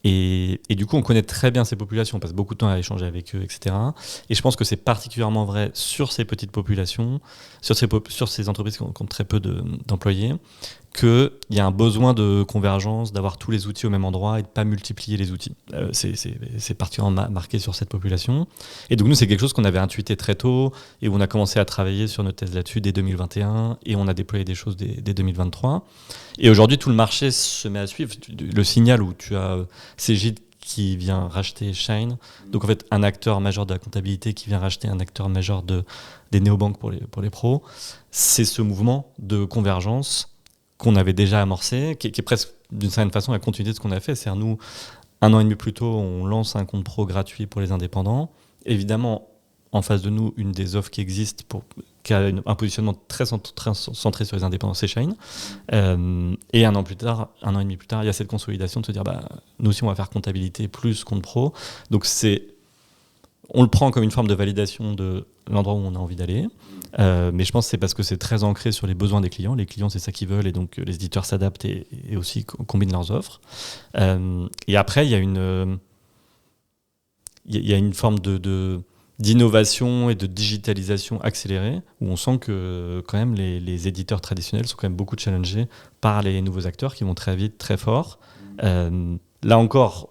Et du coup, on connaît très bien ces populations, on passe beaucoup de temps à échanger avec eux, etc. Et je pense que c'est particulièrement vrai sur ces petites populations, sur ces entreprises qui ont très peu d'employés, qu'il y a un besoin de convergence, d'avoir tous les outils au même endroit et de ne pas multiplier les outils. C'est particulièrement marqué sur cette population. Et donc nous, c'est quelque chose qu'on avait intuité très tôt et où on a commencé à travailler sur notre thèse là-dessus dès 2021 et on a déployé des choses dès 2023. Et aujourd'hui, tout le marché se met à suivre. Le signal où tu as Cégide qui vient racheter Shine, donc en fait un acteur majeur de la comptabilité qui vient racheter un acteur majeur des néobanques pour les pros, c'est ce mouvement de convergence qu'on avait déjà amorcé, qui est presque d'une certaine façon la continuité de ce qu'on a fait. C'est-à-dire nous, 1 an et demi plus tôt, on lance un compte pro gratuit pour les indépendants. Évidemment, en face de nous, une des offres qui existe qui a un positionnement très centré sur les indépendants, c'est Shine. Et 1 an et demi plus tard, il y a cette consolidation de se dire, nous aussi, on va faire comptabilité plus compte pro. Donc on le prend comme une forme de validation de l'endroit où on a envie d'aller. Mais je pense que c'est parce que c'est très ancré sur les besoins des clients. Les clients, c'est ça qu'ils veulent, et donc les éditeurs s'adaptent et aussi combinent leurs offres. Et après, il y a une forme d'innovation et de digitalisation accélérée, où on sent que quand même les éditeurs traditionnels sont quand même beaucoup challengés par les nouveaux acteurs qui vont très vite, très fort. Là encore,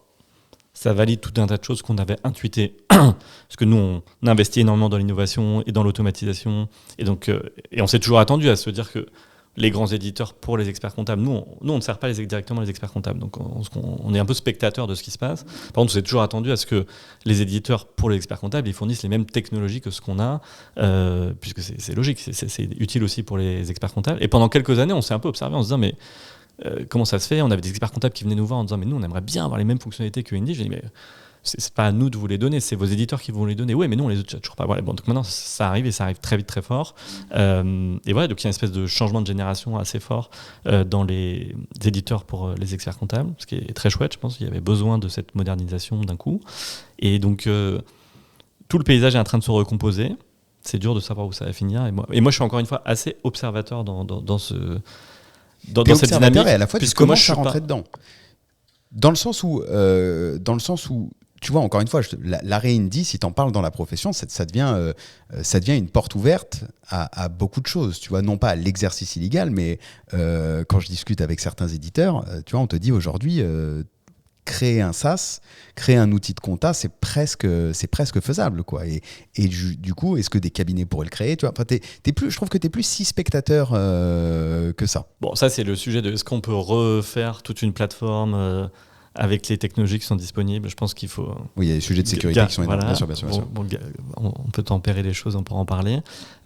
ça valide tout un tas de choses qu'on avait intuitées. Parce que nous, on investit énormément dans l'innovation et dans l'automatisation. Et donc, et on s'est toujours attendu à se dire que les grands éditeurs pour les experts comptables, nous on ne sert pas directement les experts comptables. Donc, on est un peu spectateur de ce qui se passe. Par contre, on s'est toujours attendu à ce que les éditeurs pour les experts comptables, ils fournissent les mêmes technologies que ce qu'on a, puisque c'est logique, c'est utile aussi pour les experts comptables. Et pendant quelques années, on s'est un peu observé en se disant, mais comment ça se fait? On avait des experts comptables qui venaient nous voir en disant, mais nous, on aimerait bien avoir les mêmes fonctionnalités que Indy. J'ai dit, mais c'est pas à nous de vous les donner, c'est vos éditeurs qui vont les donner. Oui, mais nous, on les a toujours pas. Voilà, bon, donc maintenant, ça arrive et ça arrive très vite, très fort. Et voilà, donc il y a une espèce de changement de génération assez fort dans les éditeurs pour les experts comptables, ce qui est très chouette. Je pense qu'il y avait besoin de cette modernisation d'un coup. Et donc, tout le paysage est en train de se recomposer. C'est dur de savoir où ça va finir. Et moi je suis encore une fois assez observateur dans cette dynamique. Et à la fois, tu commences à rentrer dedans. Dans le sens où, tu vois, encore une fois, l'arrêt Indy, si tu en parles dans la profession, ça devient une porte ouverte à beaucoup de choses. Tu vois, non pas à l'exercice illégal, mais quand je discute avec certains éditeurs, tu vois, on te dit aujourd'hui, créer un SaaS, créer un outil de compta, c'est presque faisable, quoi. Et du coup, est-ce que des cabinets pourraient le créer, tu vois? Enfin, je trouve que tu es plus si spectateur que ça. Bon, ça, c'est le sujet de est-ce qu'on peut refaire toute une plateforme avec les technologies qui sont disponibles. Je pense qu'il faut... Oui, il y a des sujets de sécurité qui sont énormes, bien sûr. On peut tempérer les choses, on pourra en parler.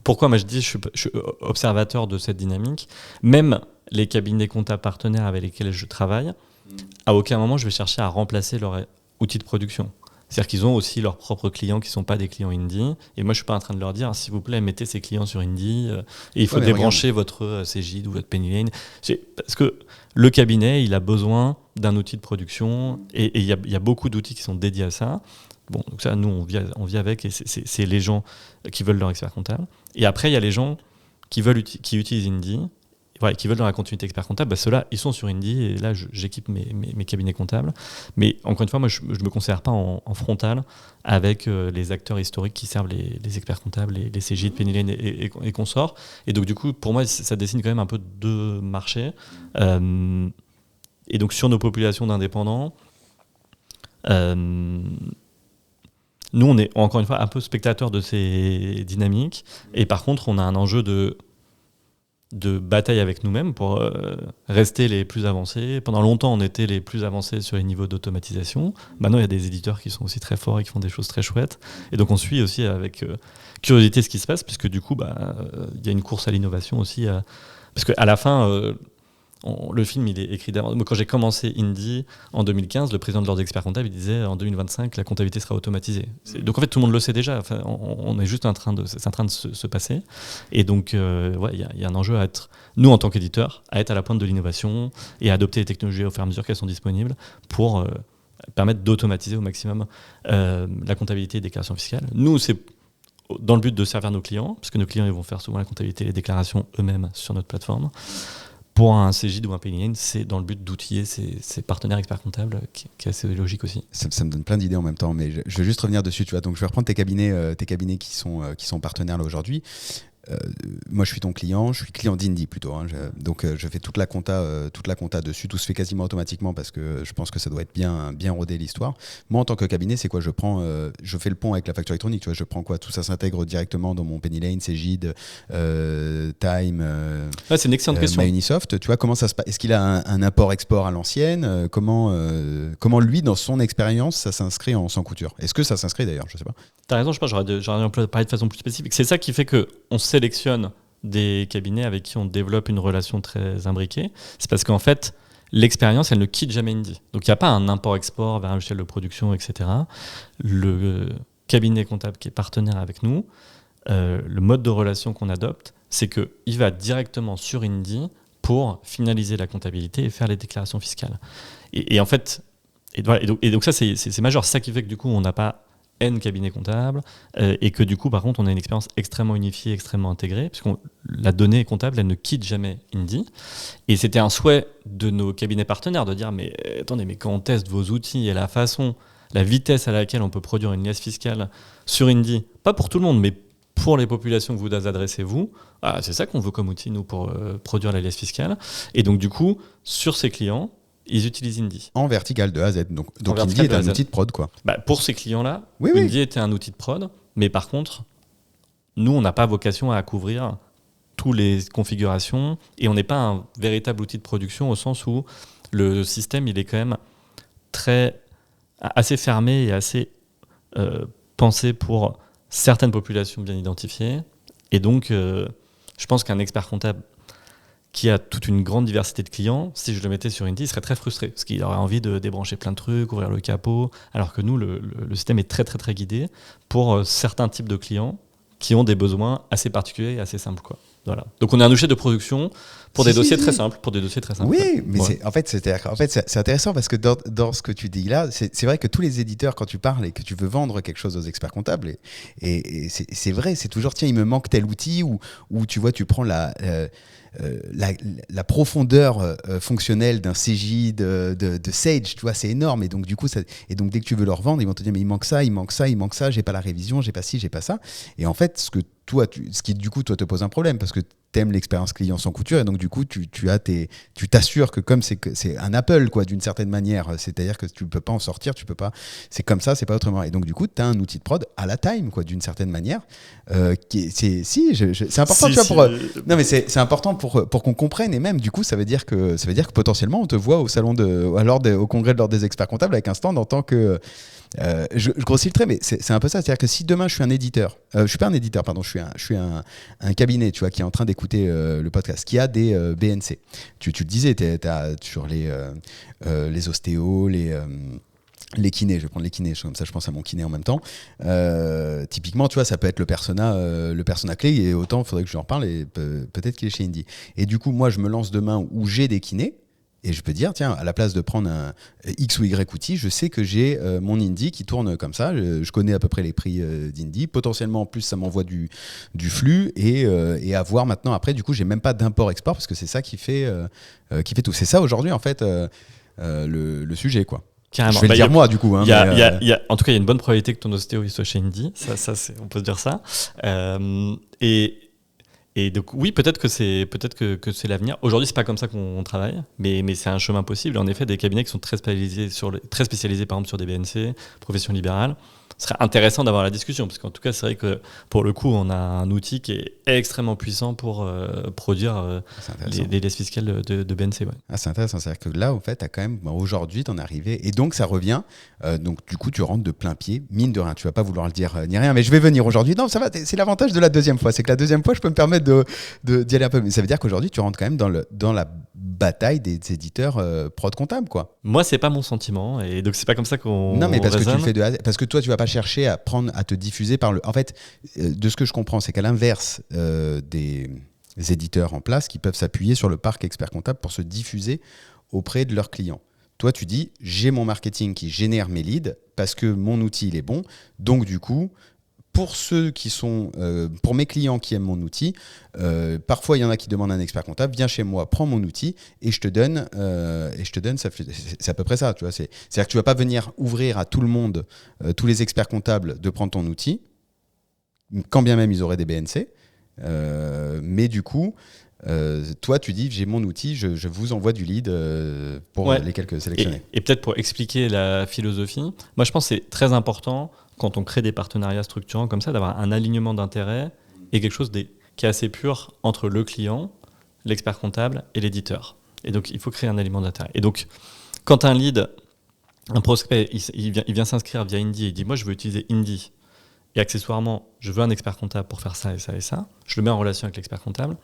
Pourquoi moi je dis je suis observateur de cette dynamique. Même les cabinets comptables partenaires avec lesquels je travaille, à aucun moment je vais chercher à remplacer leur outil de production. C'est-à-dire qu'ils ont aussi leurs propres clients qui ne sont pas des clients Indie. Et moi, je ne suis pas en train de leur dire, s'il vous plaît, mettez ces clients sur Indie et il faut débrancher votre Cegid ou votre Penny Lane. Parce que le cabinet, il a besoin d'un outil de production et il y a beaucoup d'outils qui sont dédiés à ça. Bon, donc ça, nous, on vit avec et c'est les gens qui veulent leur expert comptable. Et après, il y a les gens qui utilisent Indie, qui veulent dans la continuité expert comptable, ceux-là, ils sont sur Indie et là, j'équipe mes cabinets comptables. Mais encore une fois, moi, je ne me considère pas en frontal avec les acteurs historiques qui servent les experts comptables, les Cegid, Penny Lane et consorts. Et donc, du coup, pour moi, ça dessine quand même un peu deux marchés. Et donc, sur nos populations d'indépendants, nous, on est encore une fois un peu spectateurs de ces dynamiques. Et par contre, on a un enjeu de bataille avec nous-mêmes pour rester les plus avancés. Pendant longtemps, on était les plus avancés sur les niveaux d'automatisation. Maintenant, il y a des éditeurs qui sont aussi très forts et qui font des choses très chouettes. Et donc, on suit aussi avec curiosité ce qui se passe, puisque du coup, il y a une course à l'innovation aussi. Parce qu'à la fin... le film, il est écrit d'avance. Moi, quand j'ai commencé Indie en 2015, le président de l'Ordre des experts comptables, il disait en 2025, la comptabilité sera automatisée. Donc en fait, tout le monde le sait déjà. Enfin, on est juste c'est en train de se passer. Et donc, il y a un enjeu à être, nous en tant qu'éditeurs, à être à la pointe de l'innovation et à adopter les technologies au fur et à mesure qu'elles sont disponibles pour permettre d'automatiser au maximum la comptabilité et les déclarations fiscales. Nous, c'est dans le but de servir nos clients, parce que nos clients, ils vont faire souvent la comptabilité et les déclarations eux-mêmes sur notre plateforme. Pour un Cegid ou un Penny Lane, c'est dans le but d'outiller ces partenaires experts comptables, qui est assez logique aussi. Ça me donne plein d'idées en même temps, mais je vais juste revenir dessus. Tu vois, donc je vais reprendre tes cabinets qui sont partenaires là aujourd'hui. Moi, je suis ton client, je suis client d'Indie plutôt. Donc, je fais toute la compta dessus. Tout se fait quasiment automatiquement parce que je pense que ça doit être bien rodé l'histoire. Moi, en tant que cabinet, c'est quoi? Je fais le pont avec la facture électronique. Tu vois, je prends quoi? Tout ça s'intègre directement dans mon Penny Lane, Cegid, Time. C'est une excellente question. MyUnisoft. Tu vois, comment ça se passe? Est-ce qu'il a un import-export à l'ancienne? Comment lui, dans son expérience, ça s'inscrit en sans couture? Est-ce que ça s'inscrit d'ailleurs? Je sais pas. T'as raison, je pense. J'aurais parlé de façon plus spécifique. C'est ça qui fait que on sélectionne des cabinets avec qui on développe une relation très imbriquée. C'est parce qu'en fait, l'expérience, elle ne quitte jamais Indie. Donc, il n'y a pas un import-export vers un logiciel de production, etc. Le cabinet comptable qui est partenaire avec nous, le mode de relation qu'on adopte, c'est qu'il va directement sur Indie pour finaliser la comptabilité et faire les déclarations fiscales. Et en fait, et donc ça, c'est majeur. C'est ça qui fait que du coup, on n'a pas N cabinets comptables et que du coup, par contre, on a une expérience extrêmement unifiée, extrêmement intégrée, puisque la donnée comptable, elle ne quitte jamais Indie. Et c'était un souhait de nos cabinets partenaires de dire, mais attendez, mais quand on teste vos outils et la vitesse à laquelle on peut produire une liasse fiscale sur Indie, pas pour tout le monde, mais pour les populations que vous adressez vous, c'est ça qu'on veut comme outil, nous, pour produire la liasse fiscale. Et donc, du coup, sur ces clients, ils utilisent Indie. En vertical de A à Z. Donc Indie est un outil de prod, quoi. Pour ces clients-là, Indie était un outil de prod, mais par contre, nous, on n'a pas vocation à couvrir toutes les configurations et on n'est pas un véritable outil de production au sens où le système, il est quand même assez fermé et assez pensé pour certaines populations bien identifiées. Et donc, je pense qu'un expert comptable qui a toute une grande diversité de clients, si je le mettais sur Indie, il serait très frustré, parce qu'il aurait envie de débrancher plein de trucs, ouvrir le capot, alors que nous, le système est très, très, très guidé pour certains types de clients qui ont des besoins assez particuliers et assez simples, quoi. Voilà. Donc on est un outil de production pour des dossiers très simples. Oui, mais c'est intéressant parce que dans ce que tu dis là, c'est vrai que tous les éditeurs, quand tu parles et que tu veux vendre quelque chose aux experts comptables, et c'est vrai, c'est toujours, tiens, il me manque tel outil, ou tu vois, tu prends la profondeur fonctionnelle d'un Cegid, de Sage, tu vois, c'est énorme. Et donc, du coup, dès que tu veux leur vendre, ils vont te dire, mais il manque ça, j'ai pas la révision, j'ai pas ci, j'ai pas ça. Et en fait, ce qui, du coup, toi, te pose un problème, parce que t'aimes l'expérience client sans couture, et donc du coup tu t'assures que comme c'est un Apple quoi, d'une certaine manière, c'est-à-dire que tu peux pas en sortir, tu peux pas, c'est comme ça, c'est pas autrement. Et donc du coup tu as un outil de prod à la time quoi, d'une certaine manière, c'est important tu vois, pour non mais c'est important pour qu'on comprenne, et même du coup ça veut dire que potentiellement on te voit au salon au congrès de l'ordre des experts comptables avec un stand en tant que je grossis le trait, mais c'est un peu ça. C'est-à-dire que si demain je suis un éditeur, je suis pas un éditeur, pardon, je suis un cabinet, tu vois, qui est en train d'écouter le podcast, qui a des BNC. Tu le disais, t'as sur les ostéos, les kinés, je vais prendre les kinés, comme ça je pense à mon kiné en même temps. Typiquement, tu vois, ça peut être le persona clé, et autant il faudrait que je lui en parle, et peut-être qu'il est chez Indie. Et du coup, moi je me lance demain où j'ai des kinés. Et je peux dire, tiens, à la place de prendre un X ou Y outil, je sais que j'ai mon Indie qui tourne comme ça. Je connais à peu près les prix d'Indie. Potentiellement, en plus, ça m'envoie du flux. Et à voir maintenant, après, du coup, j'ai même pas d'import-export parce que c'est ça qui fait tout. C'est ça aujourd'hui, en fait, le sujet, quoi. Carrément. Je vais le dire moi, du coup. Hein, en tout cas, il y a une bonne probabilité que ton ostéo il soit chez Indie. Ça on peut se dire ça. Et donc oui, peut-être que c'est l'avenir. Aujourd'hui, c'est pas comme ça qu'on travaille, mais c'est un chemin possible. En effet, des cabinets qui sont très spécialisés par exemple sur des BNC, profession libérale, ce serait intéressant d'avoir la discussion, parce qu'en tout cas, c'est vrai que pour le coup, on a un outil qui est extrêmement puissant pour produire les liasses fiscales de BNC. Ouais. Ah, c'est intéressant, c'est-à-dire que là, en fait, t'as quand même, aujourd'hui, t'en es arrivé, et donc ça revient, donc du coup, tu rentres de plein pied, mine de rien, tu vas pas vouloir le dire ni rien, mais je vais venir aujourd'hui. Non, ça va, c'est l'avantage de la deuxième fois, c'est que la deuxième fois, je peux me permettre d'y aller un peu, mais ça veut dire qu'aujourd'hui, tu rentres quand même dans la bataille des éditeurs prod comptable, quoi. Moi, c'est pas mon sentiment, et donc c'est pas comme ça qu'on. Non, mais parce raisonne. que tu le fais parce que toi, tu vas pas chercher à te diffuser par le. En fait, de ce que je comprends, c'est qu'à l'inverse des éditeurs en place qui peuvent s'appuyer sur le parc expert comptable pour se diffuser auprès de leurs clients. Toi, tu dis, j'ai mon marketing qui génère mes leads parce que mon outil il est bon, donc du coup. Pour ceux qui sont, pour mes clients qui aiment mon outil, parfois il y en a qui demandent un expert comptable, viens chez moi, prends mon outil et je te donne, c'est à peu près ça, tu vois. C'est-à-dire que tu vas pas venir ouvrir à tout le monde, tous les experts comptables de prendre ton outil, quand bien même ils auraient des BNC, mais du coup, toi tu dis j'ai mon outil, je vous envoie du lead pour les quelques sélectionnés. Et peut-être pour expliquer la philosophie, moi je pense que c'est très important quand on crée des partenariats structurants comme ça, d'avoir un alignement d'intérêts et quelque chose qui est assez pur entre le client, l'expert comptable et l'éditeur. Et donc, il faut créer un alignement d'intérêts. Et donc, quand un lead, un prospect, il vient s'inscrire via Indie et il dit « Moi, je veux utiliser Indie et accessoirement, je veux un expert comptable pour faire ça et ça et ça. » Je le mets en relation avec l'expert comptable.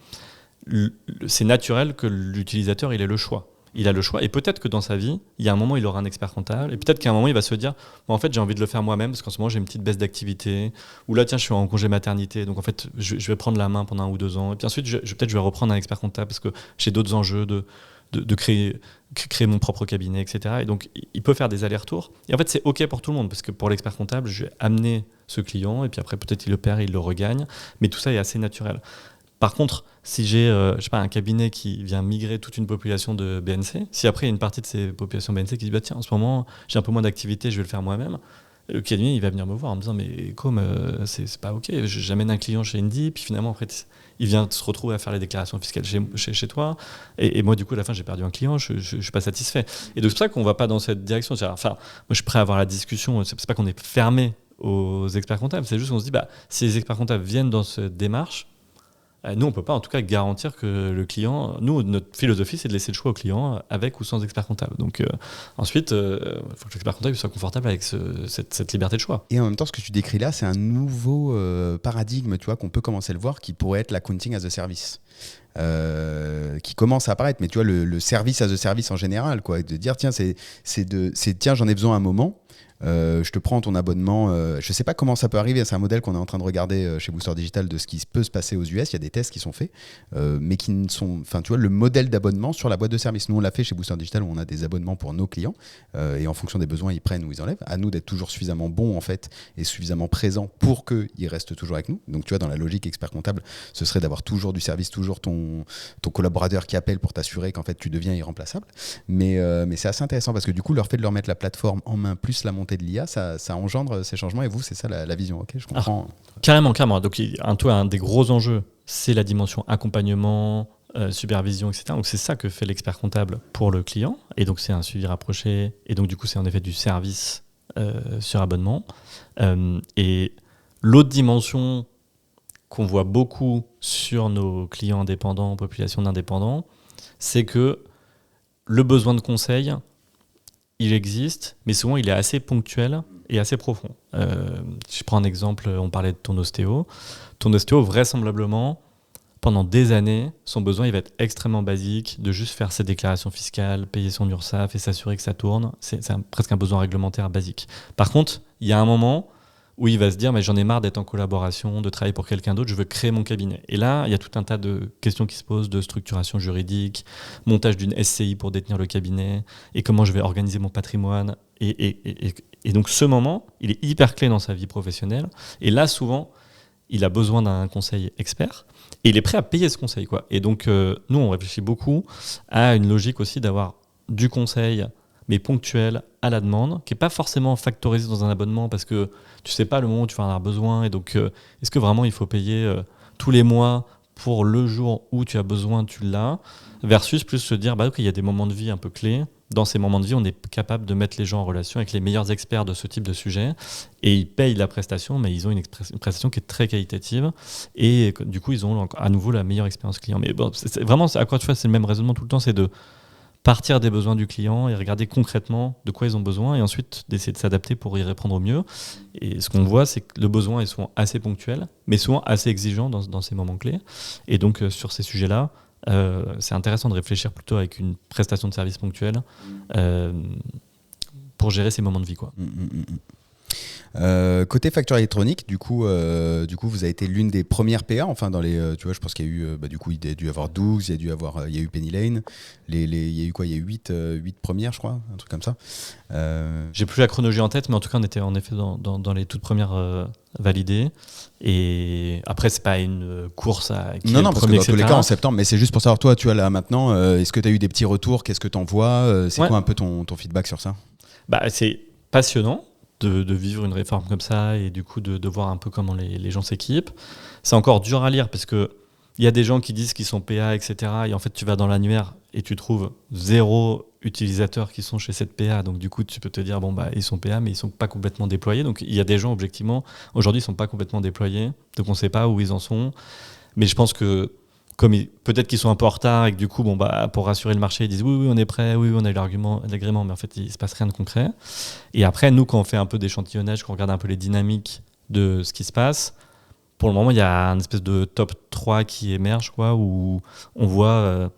C'est naturel que l'utilisateur, il ait le choix. Il a le choix, et peut-être que dans sa vie, il y a un moment, il aura un expert comptable, et peut-être qu'à un moment, il va se dire bon, en fait, j'ai envie de le faire moi-même, parce qu'en ce moment, j'ai une petite baisse d'activité, ou là, tiens, je suis en congé maternité, donc en fait, je vais prendre la main pendant 1 ou 2 ans, et puis ensuite, je vais reprendre un expert comptable, parce que j'ai d'autres enjeux de créer mon propre cabinet, etc. Et donc, il peut faire des allers-retours, et en fait, c'est OK pour tout le monde, parce que pour l'expert comptable, je vais amener ce client, et puis après, peut-être il le perd et il le regagne, mais tout ça est assez naturel. Par contre, si j'ai un cabinet qui vient migrer toute une population de BNC, si après il y a une partie de ces populations BNC qui dit tiens, en ce moment j'ai un peu moins d'activité, je vais le faire moi-même, le cabinet il va venir me voir en me disant mais comme c'est pas OK, j'amène un client chez Indie, puis finalement en fait il vient se retrouver à faire les déclarations fiscales chez toi, et moi du coup à la fin j'ai perdu un client, je suis pas satisfait. Et donc c'est pour ça qu'on va pas dans cette direction. Enfin, moi je suis prêt à avoir la discussion, c'est pas qu'on est fermé aux experts comptables, c'est juste qu'on se dit si les experts comptables viennent dans cette démarche, nous, on ne peut pas en tout cas garantir que le client... Nous, notre philosophie, c'est de laisser le choix au client avec ou sans expert comptable. Donc ensuite, il faut que l'expert comptable soit confortable avec cette liberté de choix. Et en même temps, ce que tu décris là, c'est un nouveau paradigme, tu vois, qu'on peut commencer à le voir, qui pourrait être l'accounting as a service. Qui commence à apparaître, mais tu vois, le service as a service en général, quoi, de dire tiens, tiens, j'en ai besoin un moment. Je te prends ton abonnement. Je sais pas comment ça peut arriver. C'est un modèle qu'on est en train de regarder chez Booster Digital de ce qui peut se passer aux US. Il y a des tests qui sont faits, mais qui ne sont. Enfin, tu vois, le modèle d'abonnement sur la boîte de service. Nous, on l'a fait chez Booster Digital où on a des abonnements pour nos clients et en fonction des besoins, ils prennent ou ils enlèvent. À nous d'être toujours suffisamment bons en fait et suffisamment présents pour qu'ils restent toujours avec nous. Donc, tu vois, dans la logique expert comptable, ce serait d'avoir toujours du service, toujours ton collaborateur qui appelle pour t'assurer qu'en fait tu deviens irremplaçable. Mais c'est assez intéressant parce que du coup, le fait de leur mettre la plateforme en main plus la montée de l'IA, ça engendre ces changements et vous, c'est ça la vision. Ok, je comprends. Carrément. Donc, un des gros enjeux c'est la dimension accompagnement, supervision, etc. Donc c'est ça que fait l'expert comptable pour le client. Et donc c'est un suivi rapproché. Et donc du coup c'est en effet du service sur abonnement. Et l'autre dimension qu'on voit beaucoup sur nos clients indépendants, population d'indépendants, c'est que le besoin de conseil, il existe, mais souvent il est assez ponctuel et assez profond. Je prends un exemple, on parlait de ton ostéo. Ton ostéo, vraisemblablement, pendant des années, son besoin il va être extrêmement basique, de juste faire ses déclarations fiscales, payer son URSSAF et s'assurer que ça tourne. C'est presque un besoin réglementaire basique. Par contre, il y a un moment où il va se dire mais j'en ai marre d'être en collaboration, de travailler pour quelqu'un d'autre, je veux créer mon cabinet. Et là, il y a tout un tas de questions qui se posent, de structuration juridique, montage d'une SCI pour détenir le cabinet, et comment je vais organiser mon patrimoine. Et donc ce moment, il est hyper clé dans sa vie professionnelle. Et là, souvent, il a besoin d'un conseil expert, et il est prêt à payer ce conseil, quoi. Et donc, nous, on réfléchit beaucoup à une logique aussi d'avoir du conseil, mais ponctuel, à la demande, qui n'est pas forcément factorisé dans un abonnement, parce que tu ne sais pas le moment où tu vas en avoir besoin. Et donc, est-ce que vraiment il faut payer tous les mois pour le jour où tu as besoin, tu l'as, versus plus se dire, bah, ok, il y a des moments de vie un peu clés. Dans ces moments de vie, on est capable de mettre les gens en relation avec les meilleurs experts de ce type de sujet, et ils payent la prestation, mais ils ont une prestation qui est très qualitative, et du coup, ils ont à nouveau la meilleure expérience client. Mais bon, vraiment, à quoi tu fais, c'est le même raisonnement tout le temps, c'est de partir des besoins du client et regarder concrètement de quoi ils ont besoin, et ensuite d'essayer de s'adapter pour y répondre au mieux. Et ce qu'on voit, c'est que le besoin est souvent assez ponctuel, mais souvent assez exigeant dans ces moments clés. Et donc, sur ces sujets-là, c'est intéressant de réfléchir plutôt avec une prestation de service ponctuelle pour gérer ces moments de vie, quoi. Côté facture électronique, du coup, vous avez été l'une des premières PA. Enfin, dans les, tu vois, je pense qu'il y a eu, du coup, il y a dû y avoir 12, il y a eu Penny Lane. Il y a eu quoi? Il y a eu 8 premières, je crois, un truc comme ça. J'ai plus la chronologie en tête, mais en tout cas, on était en effet dans les toutes premières validées. Et après, c'est pas une course à qui non, est le parce que premier, dans tous les etc. cas, en septembre, mais c'est juste pour savoir, toi, tu as là maintenant, est-ce que tu as eu des petits retours? Qu'est-ce que tu en vois? C'est quoi un peu ton feedback sur ça? Bah, c'est passionnant de vivre une réforme comme ça, et du coup de voir un peu comment les gens s'équipent. C'est encore dur à lire, parce que il y a des gens qui disent qu'ils sont PA, etc. Et en fait, tu vas dans l'annuaire et tu trouves 0 utilisateurs qui sont chez cette PA. Donc du coup, tu peux te dire, bon, bah, ils sont PA, mais ils sont pas complètement déployés. Donc il y a des gens, objectivement, aujourd'hui, ils sont pas complètement déployés. Donc on sait pas où ils en sont. Mais je pense que peut-être qu'ils sont un peu en retard, et que du coup, bon, bah, pour rassurer le marché, ils disent oui, on est prêt, oui, on a eu l'agrément, mais en fait, il se passe rien de concret. Et après, nous, quand on fait un peu d'échantillonnage, quand on regarde un peu les dynamiques de ce qui se passe, pour le moment, il y a un espèce de top 3 qui émerge, quoi, où on voit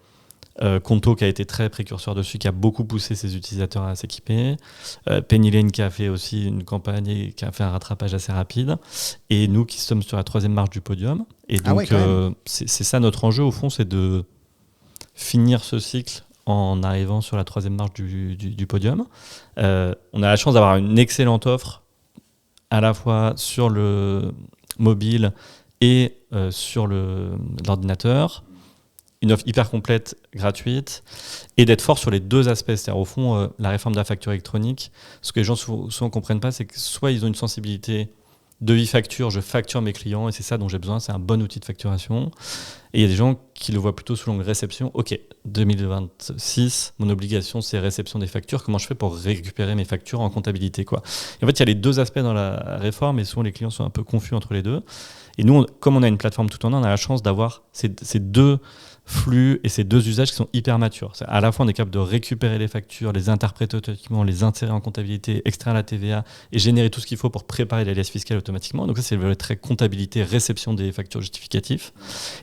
Conto qui a été très précurseur dessus, qui a beaucoup poussé ses utilisateurs à s'équiper. Penny Lane qui a fait aussi une campagne et qui a fait un rattrapage assez rapide. Et nous qui sommes sur la 3e marche du podium. Et donc, c'est ça notre enjeu, au fond, c'est de finir ce cycle en arrivant sur la 3e marche du podium. On a la chance d'avoir une excellente offre, à la fois sur le mobile et sur l'ordinateur. Une offre hyper complète, gratuite, et d'être fort sur les 2 aspects. C'est-à-dire, au fond, la réforme de la facture électronique, ce que les gens souvent ne comprennent pas, c'est que soit ils ont une sensibilité devis facture, je facture mes clients, et c'est ça dont j'ai besoin, c'est un bon outil de facturation. Et il y a des gens qui le voient plutôt sous l'angle réception. Ok, 2026, mon obligation, c'est réception des factures. Comment je fais pour récupérer mes factures en comptabilité, quoi. Et en fait, il y a les 2 aspects dans la réforme, et souvent les clients sont un peu confus entre les deux. Et nous, comme on a une plateforme tout en un, on a la chance d'avoir ces 2 flux et ces 2 usages qui sont hyper matures. À la fois, on est capable de récupérer les factures, les interpréter automatiquement, les insérer en comptabilité, extraire la TVA et générer tout ce qu'il faut pour préparer l'alias fiscal automatiquement. Donc ça, c'est le volet très comptabilité, réception des factures justificatives.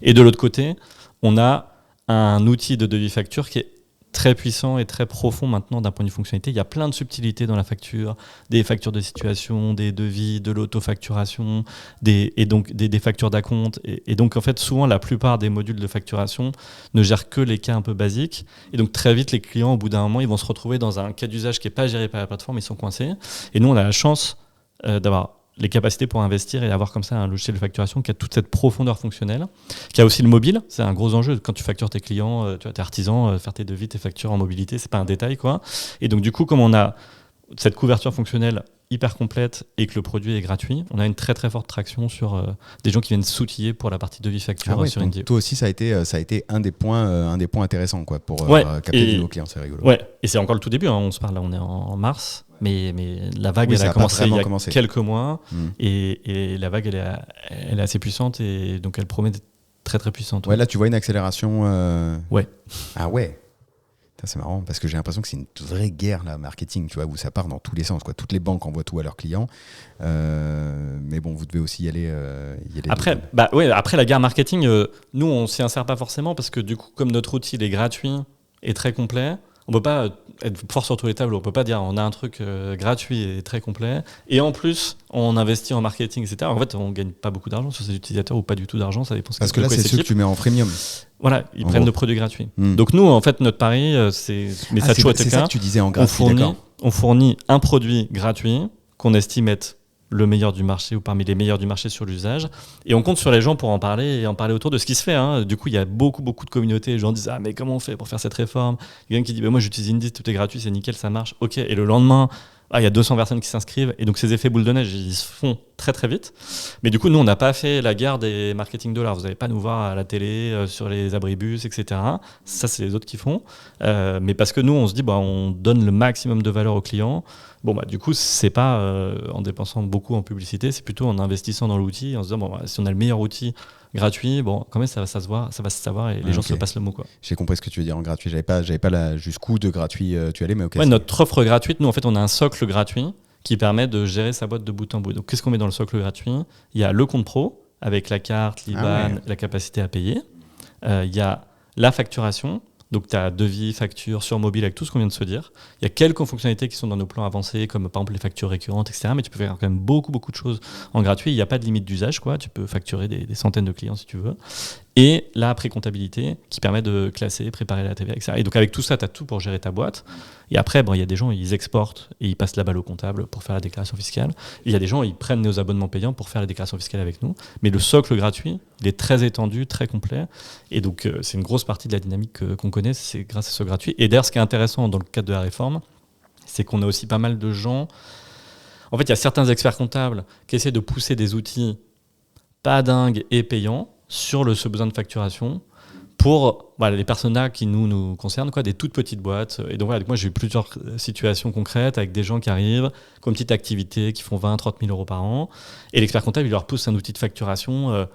Et de l'autre côté, on a un outil de devis facture qui est très puissant et très profond maintenant d'un point de vue fonctionnalité. Il y a plein de subtilités dans la facture, des factures de situation, des devis, de l'autofacturation, et donc des factures d'acompte. Et donc, en fait, souvent, la plupart des modules de facturation ne gèrent que les cas un peu basiques. Et donc, très vite, les clients, au bout d'un moment, ils vont se retrouver dans un cas d'usage qui n'est pas géré par la plateforme, ils sont coincés. Et nous, on a la chance d'avoir les capacités pour investir et avoir comme ça un logiciel de facturation qui a toute cette profondeur fonctionnelle, qui a aussi le mobile. C'est un gros enjeu quand tu factures tes clients, tu vois, t'es artisan, faire tes devis, tes factures en mobilité, c'est pas un détail, quoi. Et donc du coup, comme on a cette couverture fonctionnelle hyper complète et que le produit est gratuit, on a une très très forte traction sur des gens qui viennent s'outiller pour la partie devis facture sur Indy. Toi aussi, ça a été un des points intéressants quoi, pour capter de nouveaux clients, c'est rigolo. Ouais, et c'est encore le tout début, hein, on se parle là, on est en mars, mais la vague elle a commencé il y a quelques mois et la vague elle est assez puissante et donc elle promet d'être très très puissante. Ouais, là tu vois une accélération. Ouais. Ah ouais. C'est marrant parce que j'ai l'impression que c'est une vraie guerre là, marketing, tu vois, où ça part dans tous les sens, quoi. Toutes les banques envoient tout à leurs clients, mais bon, vous devez aussi y aller. Après, après la guerre marketing, nous on s'y insère pas forcément parce que du coup, comme notre outil il est gratuit et très complet, on peut pas être fort sur tous les tableaux. On peut pas dire on a un truc gratuit et très complet et en plus on investit en marketing, etc. En fait, on gagne pas beaucoup d'argent sur ces utilisateurs ou pas du tout d'argent, ça dépend. Parce que là, c'est ceux que tu mets en freemium. Voilà, ils prennent nos produits gratuits. Donc nous, en fait, notre pari, c'est ça a toujours été le cas. C'est ça que tu disais en gratuit, on fournit un produit gratuit qu'on estime être le meilleur du marché ou parmi les meilleurs du marché sur l'usage. Et on compte sur les gens pour en parler et en parler autour de ce qui se fait. Hein. Du coup, il y a beaucoup de communautés. Les gens disent « Ah, mais comment on fait pour faire cette réforme ?» Il y a quelqu'un qui dit bah, « Moi, j'utilise Indy, tout est gratuit, c'est nickel, ça marche. » Ok. Et le lendemain, il y a 200 personnes qui s'inscrivent. Et donc, ces effets boule de neige, ils se font très, très vite. Mais du coup, nous, on n'a pas fait la guerre des marketing dollars. Vous n'allez pas nous voir à la télé, sur les abribus, etc. Ça, c'est les autres qui font. Mais parce que nous, on se dit on donne le maximum de valeur aux clients. Du coup, c'est pas en dépensant beaucoup en publicité, c'est plutôt en investissant dans l'outil, en se disant si on a le meilleur outil gratuit, quand même ça va se savoir et les gens se passent le mot, quoi. J'ai compris ce que tu veux dire en gratuit. J'avais pas jusqu'où de gratuit tu allais, mais ok. Ouais, notre offre gratuite, nous en fait, on a un socle gratuit qui permet de gérer sa boîte de bout en bout. Donc, qu'est-ce qu'on met dans le socle gratuit ? Il y a le compte pro avec la carte, l'IBAN, la capacité à payer. Il y a la facturation. Donc, tu as devis, facture sur mobile avec tout ce qu'on vient de se dire. Il y a quelques fonctionnalités qui sont dans nos plans avancés, comme par exemple les factures récurrentes, etc. Mais tu peux faire quand même beaucoup de choses en gratuit. Il n'y a pas de limite d'usage, quoi. Tu peux facturer des centaines de clients si tu veux. Et la pré-comptabilité qui permet de classer, préparer la TVA, etc. Et donc, avec tout ça, tu as tout pour gérer ta boîte. Et après, il y a des gens, ils exportent et ils passent la balle au comptable pour faire la déclaration fiscale. Et il y a des gens, ils prennent nos abonnements payants pour faire la déclaration fiscale avec nous. Mais le socle gratuit, il est très étendu, très complet. Et donc, c'est une grosse partie de la dynamique qu'on connaît, c'est grâce à ce gratuit. Et d'ailleurs, ce qui est intéressant dans le cadre de la réforme, c'est qu'on a aussi pas mal de gens. En fait, il y a certains experts comptables qui essaient de pousser des outils pas dingues et payants sur ce besoin de facturation pour les personas qui nous concernent, quoi, des toutes petites boîtes. Et donc, moi, j'ai eu plusieurs situations concrètes avec des gens qui arrivent, comme petite activité, qui font 20-30 000 euros par an. Et l'expert comptable, il leur pousse un outil de facturation.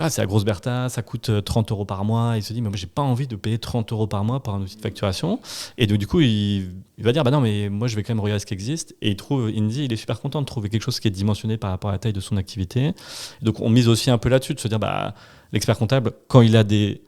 C'est la grosse Bertha, ça coûte 30 euros par mois. Il se dit, mais moi, j'ai pas envie de payer 30 euros par mois pour un outil de facturation. Et donc, du coup, il va dire, non, mais moi, je vais quand même regarder ce qui existe. Et il trouve, Indy, il est super content de trouver quelque chose qui est dimensionné par rapport à la taille de son activité. Et donc, on mise aussi un peu là-dessus, de se dire, l'expert comptable, quand il a des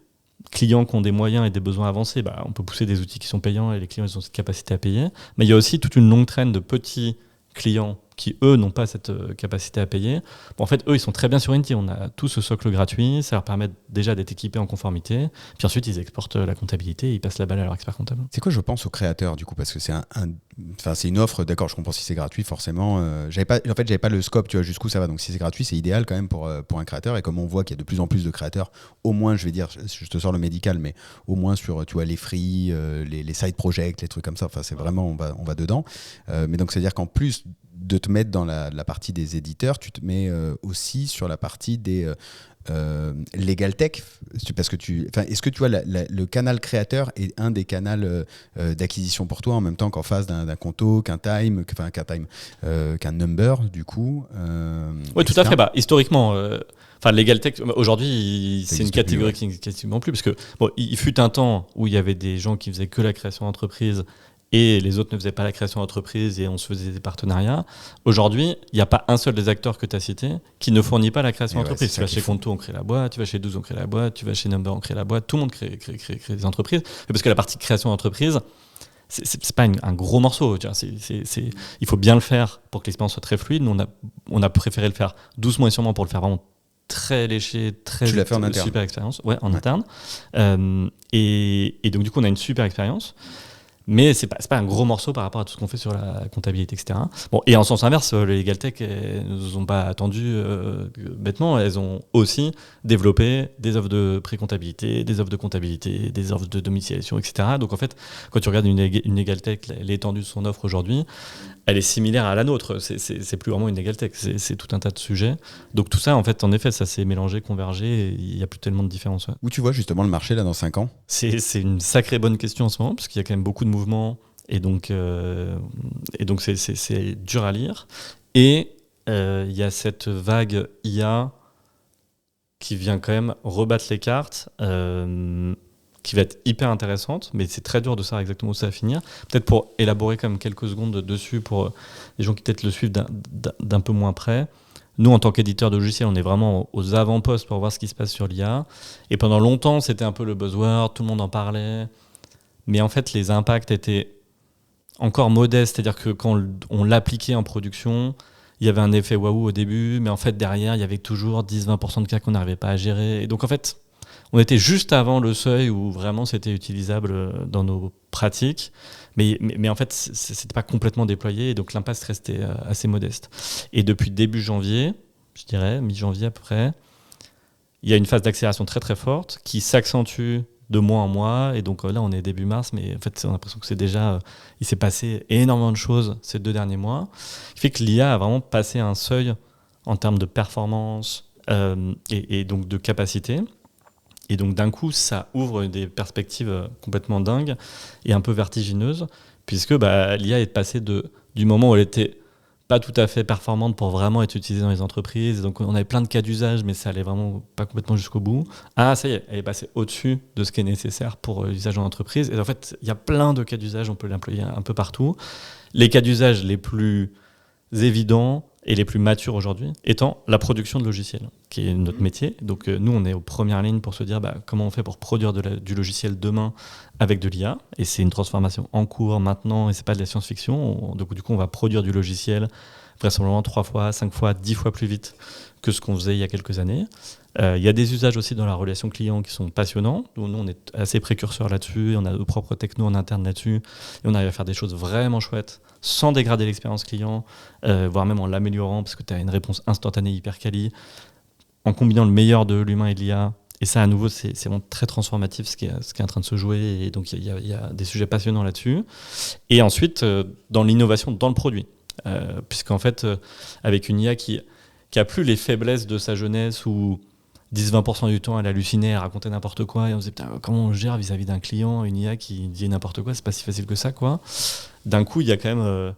clients qui ont des moyens et des besoins avancés, on peut pousser des outils qui sont payants et les clients, ils ont cette capacité à payer. Mais il y a aussi toute une longue traîne de petits clients qui, eux, n'ont pas cette capacité à payer. En fait, eux, ils sont très bien sur Indy. On a tout ce socle gratuit. Ça leur permet déjà d'être équipés en conformité. Puis ensuite, ils exportent la comptabilité et ils passent la balle à leur expert comptable. C'est quoi, je pense, aux créateurs, du coup ? Parce que c'est une offre, d'accord, je comprends si c'est gratuit, forcément. J'avais pas le scope, tu vois, jusqu'où ça va. Donc, si c'est gratuit, c'est idéal quand même pour un créateur. Et comme on voit qu'il y a de plus en plus de créateurs, au moins, je vais dire, je te sors le médical, mais au moins sur, tu vois, les free, les side projects, les trucs comme ça. Enfin, c'est vraiment, on va dedans. Mais donc, c'est-à-dire qu'en plus de te mettre dans la partie des éditeurs, tu te mets aussi sur la partie des Legal Tech, parce que est-ce que tu vois le canal créateur est un des canaux d'acquisition pour toi en même temps qu'en face d'un Conto, qu'un Number du coup oui, tout à fait. Historiquement, Legal Tech aujourd'hui c'est une catégorie qui n'existe quasiment plus parce que il fut un temps où il y avait des gens qui faisaient que la création d'entreprise et les autres ne faisaient pas la création d'entreprise et on se faisait des partenariats. Aujourd'hui, il n'y a pas un seul des acteurs que tu as cités qui ne fournit pas la création d'entreprise. Tu vas chez Conto, on crée la boîte, tu vas chez 12, on crée la boîte, tu vas chez Number, on crée la boîte, tout le monde crée des entreprises. Mais parce que la partie création d'entreprise, c'est pas un gros morceau. Il faut bien le faire pour que l'expérience soit très fluide. Nous, on a préféré le faire doucement et sûrement pour le faire vraiment très léché, très tu l'as fait en interne. Super expérience. Ouais, en interne. Et donc, du coup, on a une super expérience. Mais c'est pas un gros morceau par rapport à tout ce qu'on fait sur la comptabilité, etc. Et en sens inverse, les Legal Tech ne nous ont pas attendu bêtement. Elles ont aussi développé des offres de pré-comptabilité, des offres de comptabilité, des offres de domiciliation, etc. Donc en fait, quand tu regardes une Legal Tech, l'étendue de son offre aujourd'hui, elle est similaire à la nôtre. C'est plus vraiment une égalité, c'est tout un tas de sujets. Donc tout ça, en fait, en effet, ça s'est mélangé, convergé, et il n'y a plus tellement de différence. Ouais. Où tu vois justement le marché là dans 5 ans? C'est une sacrée bonne question en ce moment, parce qu'il y a quand même beaucoup de mouvements, et donc c'est dur à lire. Et il y a cette vague IA qui vient quand même rebattre les cartes, qui va être hyper intéressante, mais c'est très dur de savoir exactement où ça va finir. Peut-être pour élaborer quand même quelques secondes dessus pour les gens qui peut-être le suivent d'un peu moins près. Nous, en tant qu'éditeur de logiciels, on est vraiment aux avant-postes pour voir ce qui se passe sur l'IA. Et pendant longtemps, c'était un peu le buzzword, tout le monde en parlait. Mais en fait, les impacts étaient encore modestes. C'est-à-dire que quand on l'appliquait en production, il y avait un effet waouh au début, mais en fait, derrière, il y avait toujours 10-20% de cas qu'on n'arrivait pas à gérer. Et donc, en fait, on était juste avant le seuil où vraiment c'était utilisable dans nos pratiques, mais en fait, c'était pas complètement déployé, et donc l'impact restait assez modeste. Et depuis début janvier, je dirais, mi-janvier à peu près, il y a une phase d'accélération très très forte qui s'accentue de mois en mois, et donc là on est début mars, mais en fait on a l'impression que c'est déjà, il s'est passé énormément de choses ces 2 derniers mois, qui fait que l'IA a vraiment passé un seuil en termes de performance et donc de capacité. Et donc d'un coup, ça ouvre des perspectives complètement dingues et un peu vertigineuses, puisque l'IA est passée du moment où elle était pas tout à fait performante pour vraiment être utilisée dans les entreprises. Donc on avait plein de cas d'usage, mais ça allait vraiment pas complètement jusqu'au bout. Ah, ça y est, elle est passée au-dessus de ce qui est nécessaire pour l'usage en entreprise. Et en fait, il y a plein de cas d'usage, on peut l'employer un peu partout. Les cas d'usage les plus évidents et les plus matures aujourd'hui étant la production de logiciels, qui est notre métier. Donc nous, on est aux premières lignes pour se dire comment on fait pour produire du logiciel demain avec de l'IA. Et c'est une transformation en cours maintenant, et c'est pas de la science-fiction. Donc du coup, on va produire du logiciel vraisemblablement 3 fois, 5 fois, 10 fois plus vite que ce qu'on faisait il y a quelques années. Il y a des usages aussi dans la relation client qui sont passionnants. Nous, on est assez précurseurs là-dessus, on a nos propres technos en interne là-dessus, et on arrive à faire des choses vraiment chouettes sans dégrader l'expérience client, voire même en l'améliorant, parce que tu as une réponse instantanée hyper quali, en combinant le meilleur de l'humain et de l'IA. Et ça, à nouveau, c'est vraiment très transformatif ce qui est en train de se jouer, et donc il y a des sujets passionnants là-dessus. Et ensuite, dans l'innovation dans le produit, puisqu'en fait, avec une IA qui a plus les faiblesses de sa jeunesse, où 10-20% du temps, elle hallucinait, elle racontait n'importe quoi, et on se disait, putain, comment on gère vis-à-vis d'un client une IA qui dit n'importe quoi, c'est pas si facile que ça, quoi. D'un coup, il y a quand même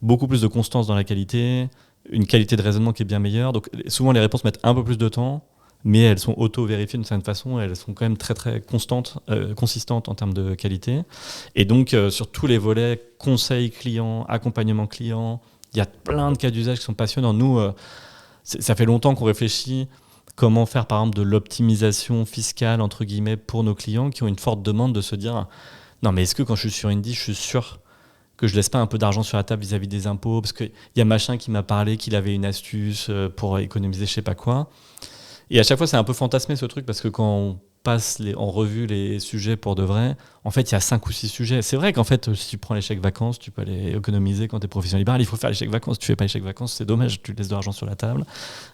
beaucoup plus de constance dans la qualité, une qualité de raisonnement qui est bien meilleure. Donc souvent, les réponses mettent un peu plus de temps, mais elles sont auto-vérifiées d'une certaine façon, et elles sont quand même très très constantes, consistantes en termes de qualité. Et donc, sur tous les volets, conseil client, accompagnement client, il y a plein de cas d'usage qui sont passionnants. Nous, ça fait longtemps qu'on réfléchit comment faire par exemple de l'optimisation fiscale entre guillemets pour nos clients qui ont une forte demande de se dire non mais est-ce que quand je suis sur Indie je suis sûr que je laisse pas un peu d'argent sur la table vis-à-vis des impôts, parce qu'il y a machin qui m'a parlé qu'il avait une astuce pour économiser je sais pas quoi. Et à chaque fois c'est un peu fantasmé ce truc, parce que quand on passe en revue les sujets pour de vrai, en fait il y a 5 ou 6 sujets. C'est vrai qu'en fait si tu prends les chèques vacances, tu peux aller économiser quand tu es professionnel libéral. Il faut faire les chèques vacances, tu fais pas les chèques vacances, c'est dommage, tu laisses de l'argent sur la table.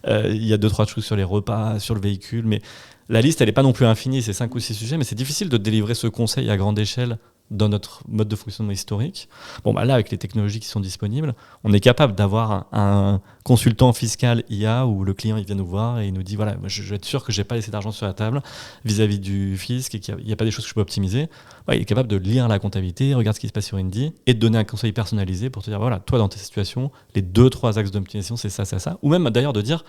Il y a 2-3 trucs sur les repas, sur le véhicule, mais la liste elle est pas non plus infinie, c'est 5 ou 6 sujets, mais c'est difficile de délivrer ce conseil à grande échelle dans notre mode de fonctionnement historique. Bon, là, avec les technologies qui sont disponibles, on est capable d'avoir un consultant fiscal IA où le client il vient nous voir et il nous dit voilà, je vais être sûr que je n'ai pas laissé d'argent sur la table vis-à-vis du fisc et qu'il n'y a pas des choses que je peux optimiser. Ouais, il est capable de lire la comptabilité, regarder ce qui se passe sur Indie et de donner un conseil personnalisé pour te dire voilà, toi dans tes situations, les 2-3 axes d'optimisation, c'est ça, ça, ça. Ou même d'ailleurs de dire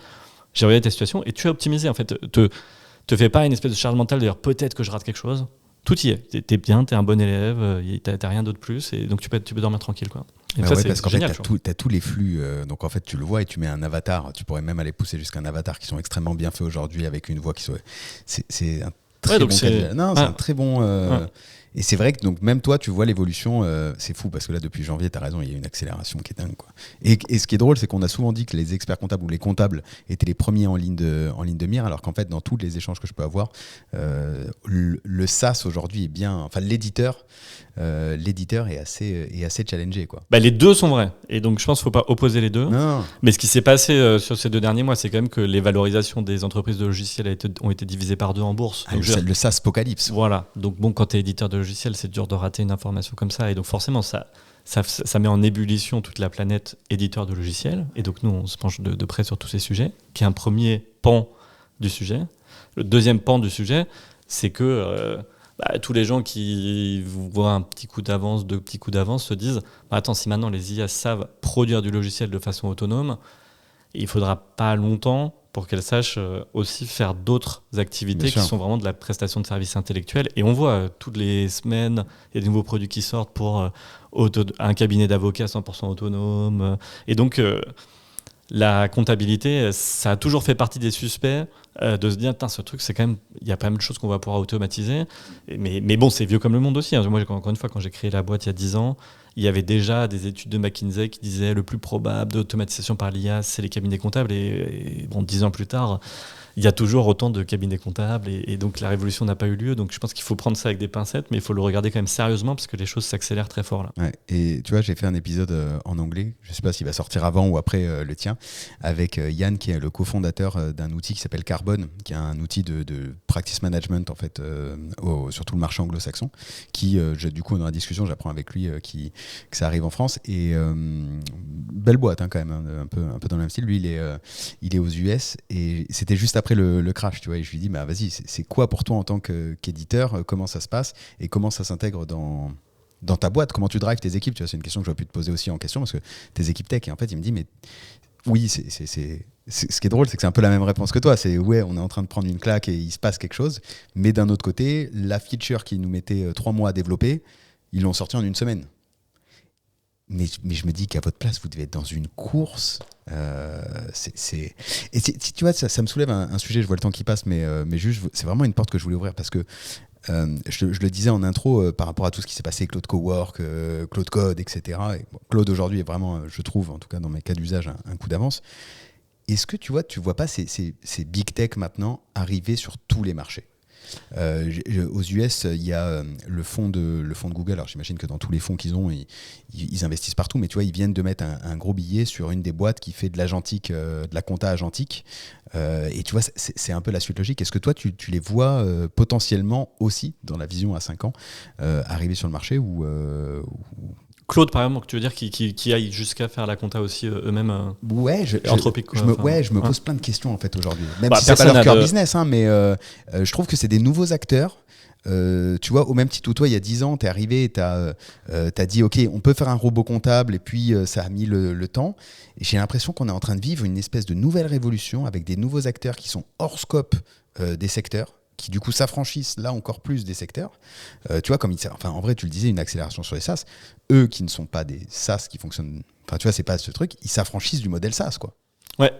j'ai regardé ta situation et tu as optimisé. En fait, te fais pas une espèce de charge mentale de dire peut-être que je rate quelque chose. Tout y est. T'es bien, t'es un bon élève, t'as rien d'autre plus, et donc tu peux dormir tranquille, quoi. Et bah ça, ouais, c'est parce qu'en génial. fait, t'as tous les flux, donc en fait tu le vois et tu mets un avatar. Tu pourrais même aller pousser jusqu'à un avatar qui sont extrêmement bien faits aujourd'hui avec une voix qui soit. C'est un très bon. C'est un très bon. Et c'est vrai que donc même toi tu vois l'évolution, c'est fou parce que là depuis janvier t'as raison, il y a une accélération qui est dingue, quoi. Et ce qui est drôle c'est qu'on a souvent dit que les experts comptables ou les comptables étaient les premiers en ligne de mire, alors qu'en fait dans tous les échanges que je peux avoir, le SaaS aujourd'hui est bien, enfin l'éditeur est assez challengé, quoi. Les deux sont vrais, et donc je pense qu'il ne faut pas opposer les deux. Non. Mais ce qui s'est passé sur ces 2 derniers mois, c'est quand même que les valorisations des entreprises de logiciels ont été divisées par 2 en bourse. Donc le SaaS apocalypse. Voilà, donc bon, quand tu es éditeur de logiciel, c'est dur de rater une information comme ça. Et donc forcément, ça met en ébullition toute la planète éditeur de logiciels. Et donc nous, on se penche de près sur tous ces sujets, qui est un premier pan du sujet. Le deuxième pan du sujet, c'est que tous les gens qui voient un petit coup d'avance, deux petits coups d'avance, se disent attends, si maintenant les IA savent produire du logiciel de façon autonome, il ne faudra pas longtemps pour qu'elles sachent aussi faire d'autres activités qui sont vraiment de la prestation de services intellectuels. Et on voit toutes les semaines, il y a des nouveaux produits qui sortent pour un cabinet d'avocats 100% autonome. Et donc, la comptabilité, ça a toujours fait partie des suspects de se dire, ce truc, c'est quand même, il y a pas mal de choses qu'on va pouvoir automatiser. Mais bon, c'est vieux comme le monde aussi. Hein. Moi, encore une fois, quand j'ai créé la boîte il y a 10 ans, il y avait déjà des études de McKinsey qui disaient le plus probable d'automatisation par l'IA, c'est les cabinets comptables. Et bon, 10 ans plus tard, il y a toujours autant de cabinets comptables. Et donc, la révolution n'a pas eu lieu. Donc, je pense qu'il faut prendre ça avec des pincettes, mais il faut le regarder quand même sérieusement parce que les choses s'accélèrent très fort là. Ouais, et tu vois, j'ai fait un épisode en anglais, je ne sais pas s'il va sortir avant ou après le tien, avec Yann, qui est le cofondateur d'un outil qui s'appelle Carbone, qui est un outil de practice management en fait, sur tout le marché anglo-saxon, qui, du coup, dans la discussion, j'apprends avec lui que ça arrive en France. Et belle boîte quand même, un peu dans le même style. Lui, il est aux US et c'était juste après le crash, tu vois. Et je lui dis, vas-y, c'est quoi pour toi en tant qu'éditeur, comment ça se passe et comment ça s'intègre dans ta boîte, comment tu drives tes équipes, tu vois, c'est une question que j'aurais pu te poser aussi en question parce que tes équipes tech, et en fait il me dit mais oui, ce qui est drôle c'est que c'est un peu la même réponse que toi, c'est ouais, on est en train de prendre une claque et il se passe quelque chose, mais d'un autre côté la feature qui nous mettait 3 mois à développer, ils l'ont sortie en une semaine. Mais je me dis qu'à votre place, vous devez être dans une course. Et tu vois, ça me soulève un sujet, je vois le temps qui passe, mais juste, c'est vraiment une porte que je voulais ouvrir parce que je le disais en intro par rapport à tout ce qui s'est passé, Claude Cowork, Claude Code, etc. Et, Claude aujourd'hui est vraiment, je trouve, en tout cas dans mes cas d'usage, un coup d'avance. Est-ce que tu vois pas ces big tech maintenant arriver sur tous les marchés ? Aux US, il y a le fonds de Google. Alors j'imagine que dans tous les fonds qu'ils ont, ils investissent partout, mais tu vois, ils viennent de mettre un gros billet sur une des boîtes qui fait de l'agentique, de la compta agentique. Et tu vois, c'est un peu la suite logique. Est-ce que toi, tu les vois potentiellement aussi, dans la vision à 5 ans, arriver sur le marché ou Claude, par exemple, tu veux dire qui aille jusqu'à faire la compta aussi eux-mêmes anthropique. Je me pose plein de questions en fait aujourd'hui. Même si c'est pas leur cœur business, mais je trouve que c'est des nouveaux acteurs. Tu vois, au même titre où toi, il y a 10 ans, t'es arrivé et t'as dit ok, on peut faire un robot comptable et puis ça a mis le temps. Et j'ai l'impression qu'on est en train de vivre une espèce de nouvelle révolution avec des nouveaux acteurs qui sont hors scope des secteurs, qui du coup s'affranchissent là encore plus des secteurs. Tu vois, en vrai, tu le disais, une accélération sur les SaaS. Eux qui ne sont pas des SaaS qui fonctionnent, enfin tu vois, c'est pas ce truc, ils s'affranchissent du modèle SaaS, quoi. Ouais.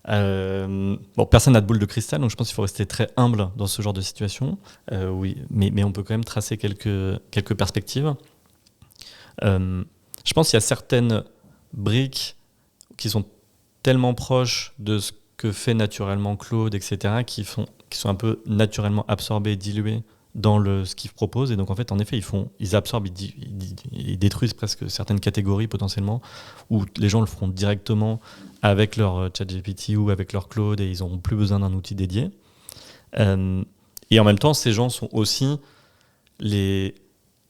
Personne n'a de boule de cristal, donc je pense qu'il faut rester très humble dans ce genre de situation. Oui, mais on peut quand même tracer quelques perspectives. Je pense qu'il y a certaines briques qui sont tellement proches de ce que fait naturellement Claude, etc., qui sont un peu naturellement absorbées, diluées dans ce qu'ils proposent. Et donc, en fait, ils absorbent, ils détruisent presque certaines catégories potentiellement, où les gens le feront directement avec leur ChatGPT ou avec leur Claude et ils n'auront plus besoin d'un outil dédié. Et en même temps, ces gens sont aussi les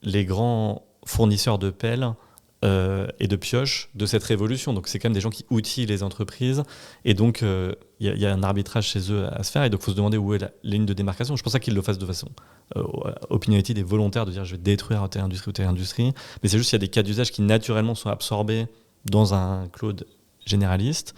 grands fournisseurs de pelles et de pioches de cette révolution. Donc c'est quand même des gens qui outillent les entreprises et donc il y a un arbitrage chez eux à se faire et donc il faut se demander où est la ligne de démarcation. Je pense pas qu'ils le fassent de façon opinionated et volontaire de dire je vais détruire telle industrie ou telle industrie, mais c'est juste qu'il y a des cas d'usage qui naturellement sont absorbés dans un cloud généraliste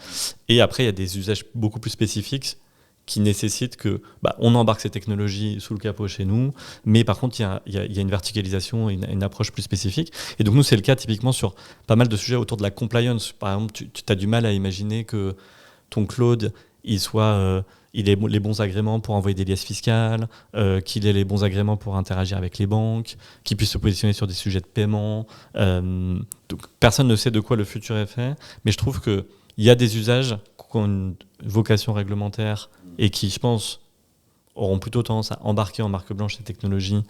et après il y a des usages beaucoup plus spécifiques qui nécessite que on embarque ces technologies sous le capot chez nous, mais par contre il y a une verticalisation et une approche plus spécifique. Et donc nous c'est le cas typiquement sur pas mal de sujets autour de la compliance. Par exemple, tu as du mal à imaginer que ton Claude il ait les bons agréments pour envoyer des liasses fiscales, qu'il ait les bons agréments pour interagir avec les banques, qu'il puisse se positionner sur des sujets de paiement. Donc personne ne sait de quoi le futur est fait, mais je trouve que il y a des usages qui ont une vocation réglementaire et qui, je pense, auront plutôt tendance à embarquer en marque blanche ces technologies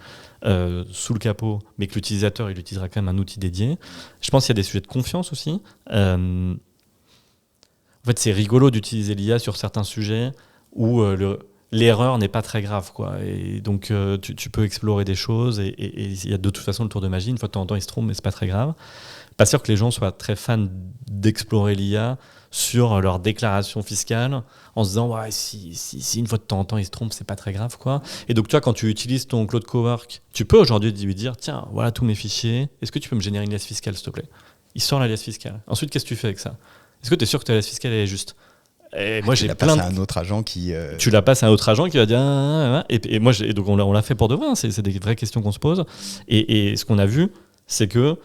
sous le capot, mais que l'utilisateur il utilisera quand même un outil dédié. Je pense qu'il y a des sujets de confiance aussi. En fait, c'est rigolo d'utiliser l'IA sur certains sujets où l'erreur n'est pas très grave, quoi. Et donc, tu peux explorer des choses et il y a de toute façon le tour de magie. Une fois de temps en temps, ils se trompent, mais c'est pas très grave. Pas sûr que les gens soient très fans d'explorer l'IA sur leur déclaration fiscale en se disant ouais, si une fois de temps en temps ils se trompent, c'est pas très grave, quoi. Et donc, tu vois, quand tu utilises ton Claude Cowork, tu peux aujourd'hui lui dire tiens, voilà tous mes fichiers, est-ce que tu peux me générer une liasse fiscale, s'il te plaît? Il sort la liasse fiscale. Ensuite, qu'est-ce que tu fais avec ça? Est-ce que tu es sûr que ta liasse fiscale elle est juste? Et moi, Tu l'as passé à un autre agent qui. Tu la passes à un autre agent qui va dire et moi donc on l'a fait pour de vrai, hein, c'est des vraies questions qu'on se pose et ce qu'on a vu c'est que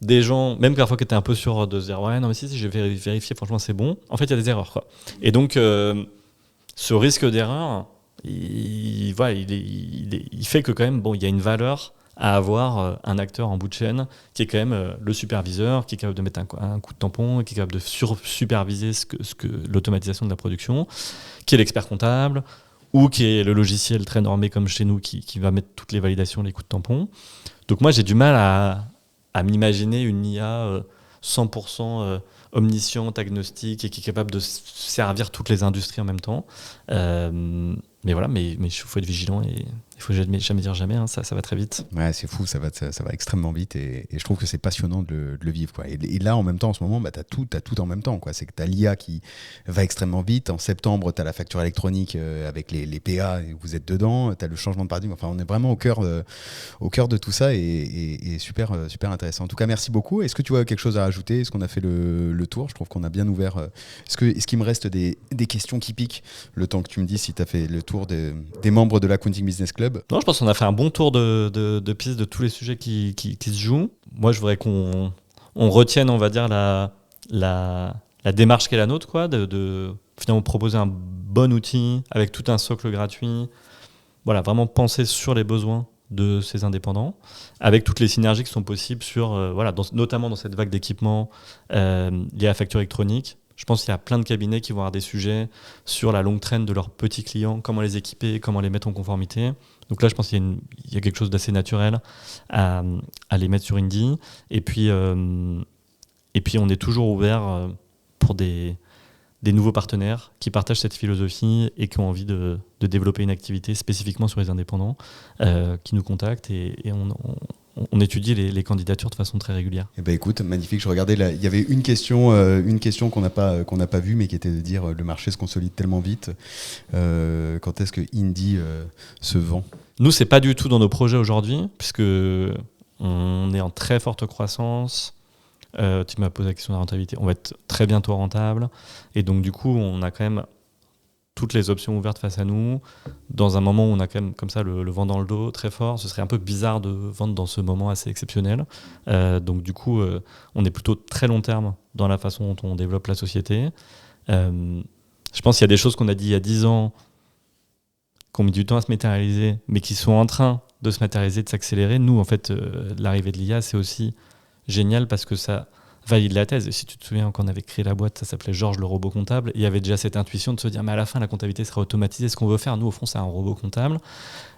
des gens même parfois qui étaient un peu sûrs de se dire ouais non mais si j'ai vérifié franchement c'est bon, en fait il y a des erreurs, quoi. Et donc ce risque d'erreur il fait que quand même bon il y a une valeur à avoir un acteur en bout de chaîne qui est quand même le superviseur, qui est capable de mettre un coup de tampon, qui est capable de superviser ce que l'automatisation de la production, qui est l'expert comptable, ou qui est le logiciel très normé comme chez nous, qui va mettre toutes les validations, les coups de tampon. Donc moi, j'ai du mal à m'imaginer une IA 100% omnisciente, agnostique, et qui est capable de servir toutes les industries en même temps. Mais voilà, mais il faut être vigilant et il faut jamais dire jamais, hein, ça va très vite. Ouais, c'est fou, ça va extrêmement vite et je trouve que c'est passionnant de le vivre, quoi. Et là, en même temps, en ce moment, bah, tu as tout en même temps, quoi. C'est que tu as l'IA qui va extrêmement vite. En septembre, tu as la facture électronique avec les PA, et vous êtes dedans. Tu as le changement de paradigme. Enfin, on est vraiment au cœur de tout ça et super intéressant. En tout cas, merci beaucoup. Est-ce que tu vois quelque chose à rajouter? Est-ce qu'on a fait le tour? Je trouve qu'on a bien ouvert. Est-ce qu'il me reste des questions qui piquent le temps que tu me dis si tu as fait le tour des membres de l'Accounting Business Club? Non, je pense qu'on a fait un bon tour de piste de tous les sujets qui se jouent. Moi, je voudrais qu'on retienne, on va dire, la démarche qui est la nôtre, quoi, de finalement proposer un bon outil avec tout un socle gratuit. Voilà, vraiment penser sur les besoins de ces indépendants, avec toutes les synergies qui sont possibles sur, notamment dans cette vague d'équipements liés à la facture électronique. Je pense qu'il y a plein de cabinets qui vont avoir des sujets sur la longue traîne de leurs petits clients, comment les équiper, comment les mettre en conformité. Donc là, je pense qu'il y a quelque chose d'assez naturel à les mettre sur Indie. Et puis on est toujours ouvert pour des nouveaux partenaires qui partagent cette philosophie et qui ont envie de développer une activité spécifiquement sur les indépendants, qui nous contactent et on étudie les candidatures de façon très régulière. Eh ben écoute, magnifique. Je regardais là, il y avait une question qu'on n'a pas vue, mais qui était de dire le marché se consolide tellement vite. Quand est-ce que Indie se vend? Nous, c'est pas du tout dans nos projets aujourd'hui, puisque on est en très forte croissance. Tu m'as posé la question de la rentabilité. On va être très bientôt rentable, et donc du coup, on a quand même toutes les options ouvertes face à nous. Dans un moment où on a quand même comme ça le vent dans le dos très fort, ce serait un peu bizarre de vendre dans ce moment assez exceptionnel. Donc du coup, on est plutôt très long terme dans la façon dont on développe la société. Je pense qu'il y a des choses qu'on a dit il y a 10 ans, qui ont mis du temps à se matérialiser, mais qui sont en train de se matérialiser, de s'accélérer. Nous, en fait, l'arrivée de l'IA, c'est aussi génial parce que ça valide la thèse. Et si tu te souviens, quand on avait créé la boîte, ça s'appelait Georges le robot comptable. Il y avait déjà cette intuition de se dire, mais à la fin, la comptabilité sera automatisée. Ce qu'on veut faire, nous, au fond, c'est un robot comptable.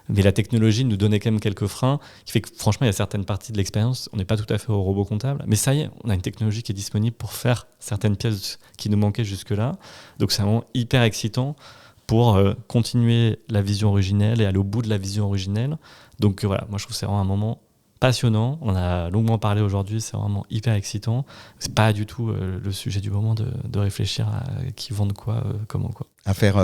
Mais la technologie nous donnait quand même quelques freins, qui fait que franchement, il y a certaines parties de l'expérience, on n'est pas tout à fait au robot comptable. Mais ça y est, on a une technologie qui est disponible pour faire certaines pièces qui nous manquaient jusque-là. Donc c'est vraiment hyper excitant pour continuer la vision originelle et aller au bout de la vision originelle. Donc voilà, moi je trouve que c'est vraiment un moment passionnant. On a longuement parlé aujourd'hui, c'est vraiment hyper excitant. C'est pas du tout le sujet du moment de réfléchir à qui vend quoi, comment quoi. Affaire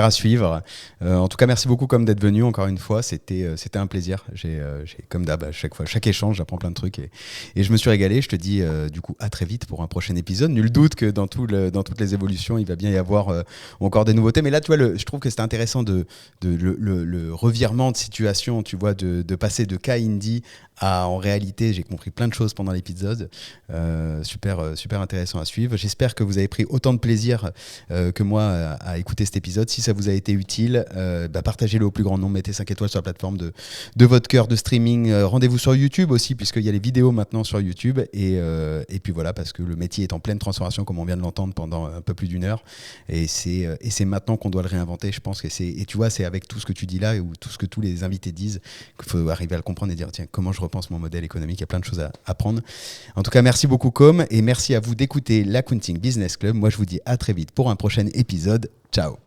à suivre. En tout cas, merci beaucoup d'être venu encore une fois. C'était un plaisir. J'ai comme d'hab, chaque échange, j'apprends plein de trucs et je me suis régalé. Je te dis du coup à très vite pour un prochain épisode. Nul doute que dans toutes les évolutions, il va bien y avoir encore des nouveautés. Mais là, tu vois, je trouve que c'était intéressant le revirement de situation, tu vois, de passer de cas indie à en réalité, j'ai compris plein de choses pendant l'épisode. Super intéressant à suivre. J'espère que vous avez pris autant de plaisir que moi à écouter cet épisode. Si ça vous a été utile, partagez-le au plus grand nombre, mettez 5 étoiles sur la plateforme de votre cœur de streaming. Rendez-vous sur YouTube aussi, puisqu'il y a les vidéos maintenant sur YouTube. Et puis voilà, parce que le métier est en pleine transformation, comme on vient de l'entendre pendant un peu plus d'une heure. Et c'est maintenant qu'on doit le réinventer, je pense. Et tu vois, c'est avec tout ce que tu dis là, ou tout ce que tous les invités disent, qu'il faut arriver à le comprendre et dire, tiens, comment je repense mon modèle économique? Il y a plein de choses à apprendre. En tout cas, merci beaucoup, Com, et merci à vous d'écouter l'Accounting Business Club. Moi, je vous dis à très vite pour un prochain épisode. Ciao.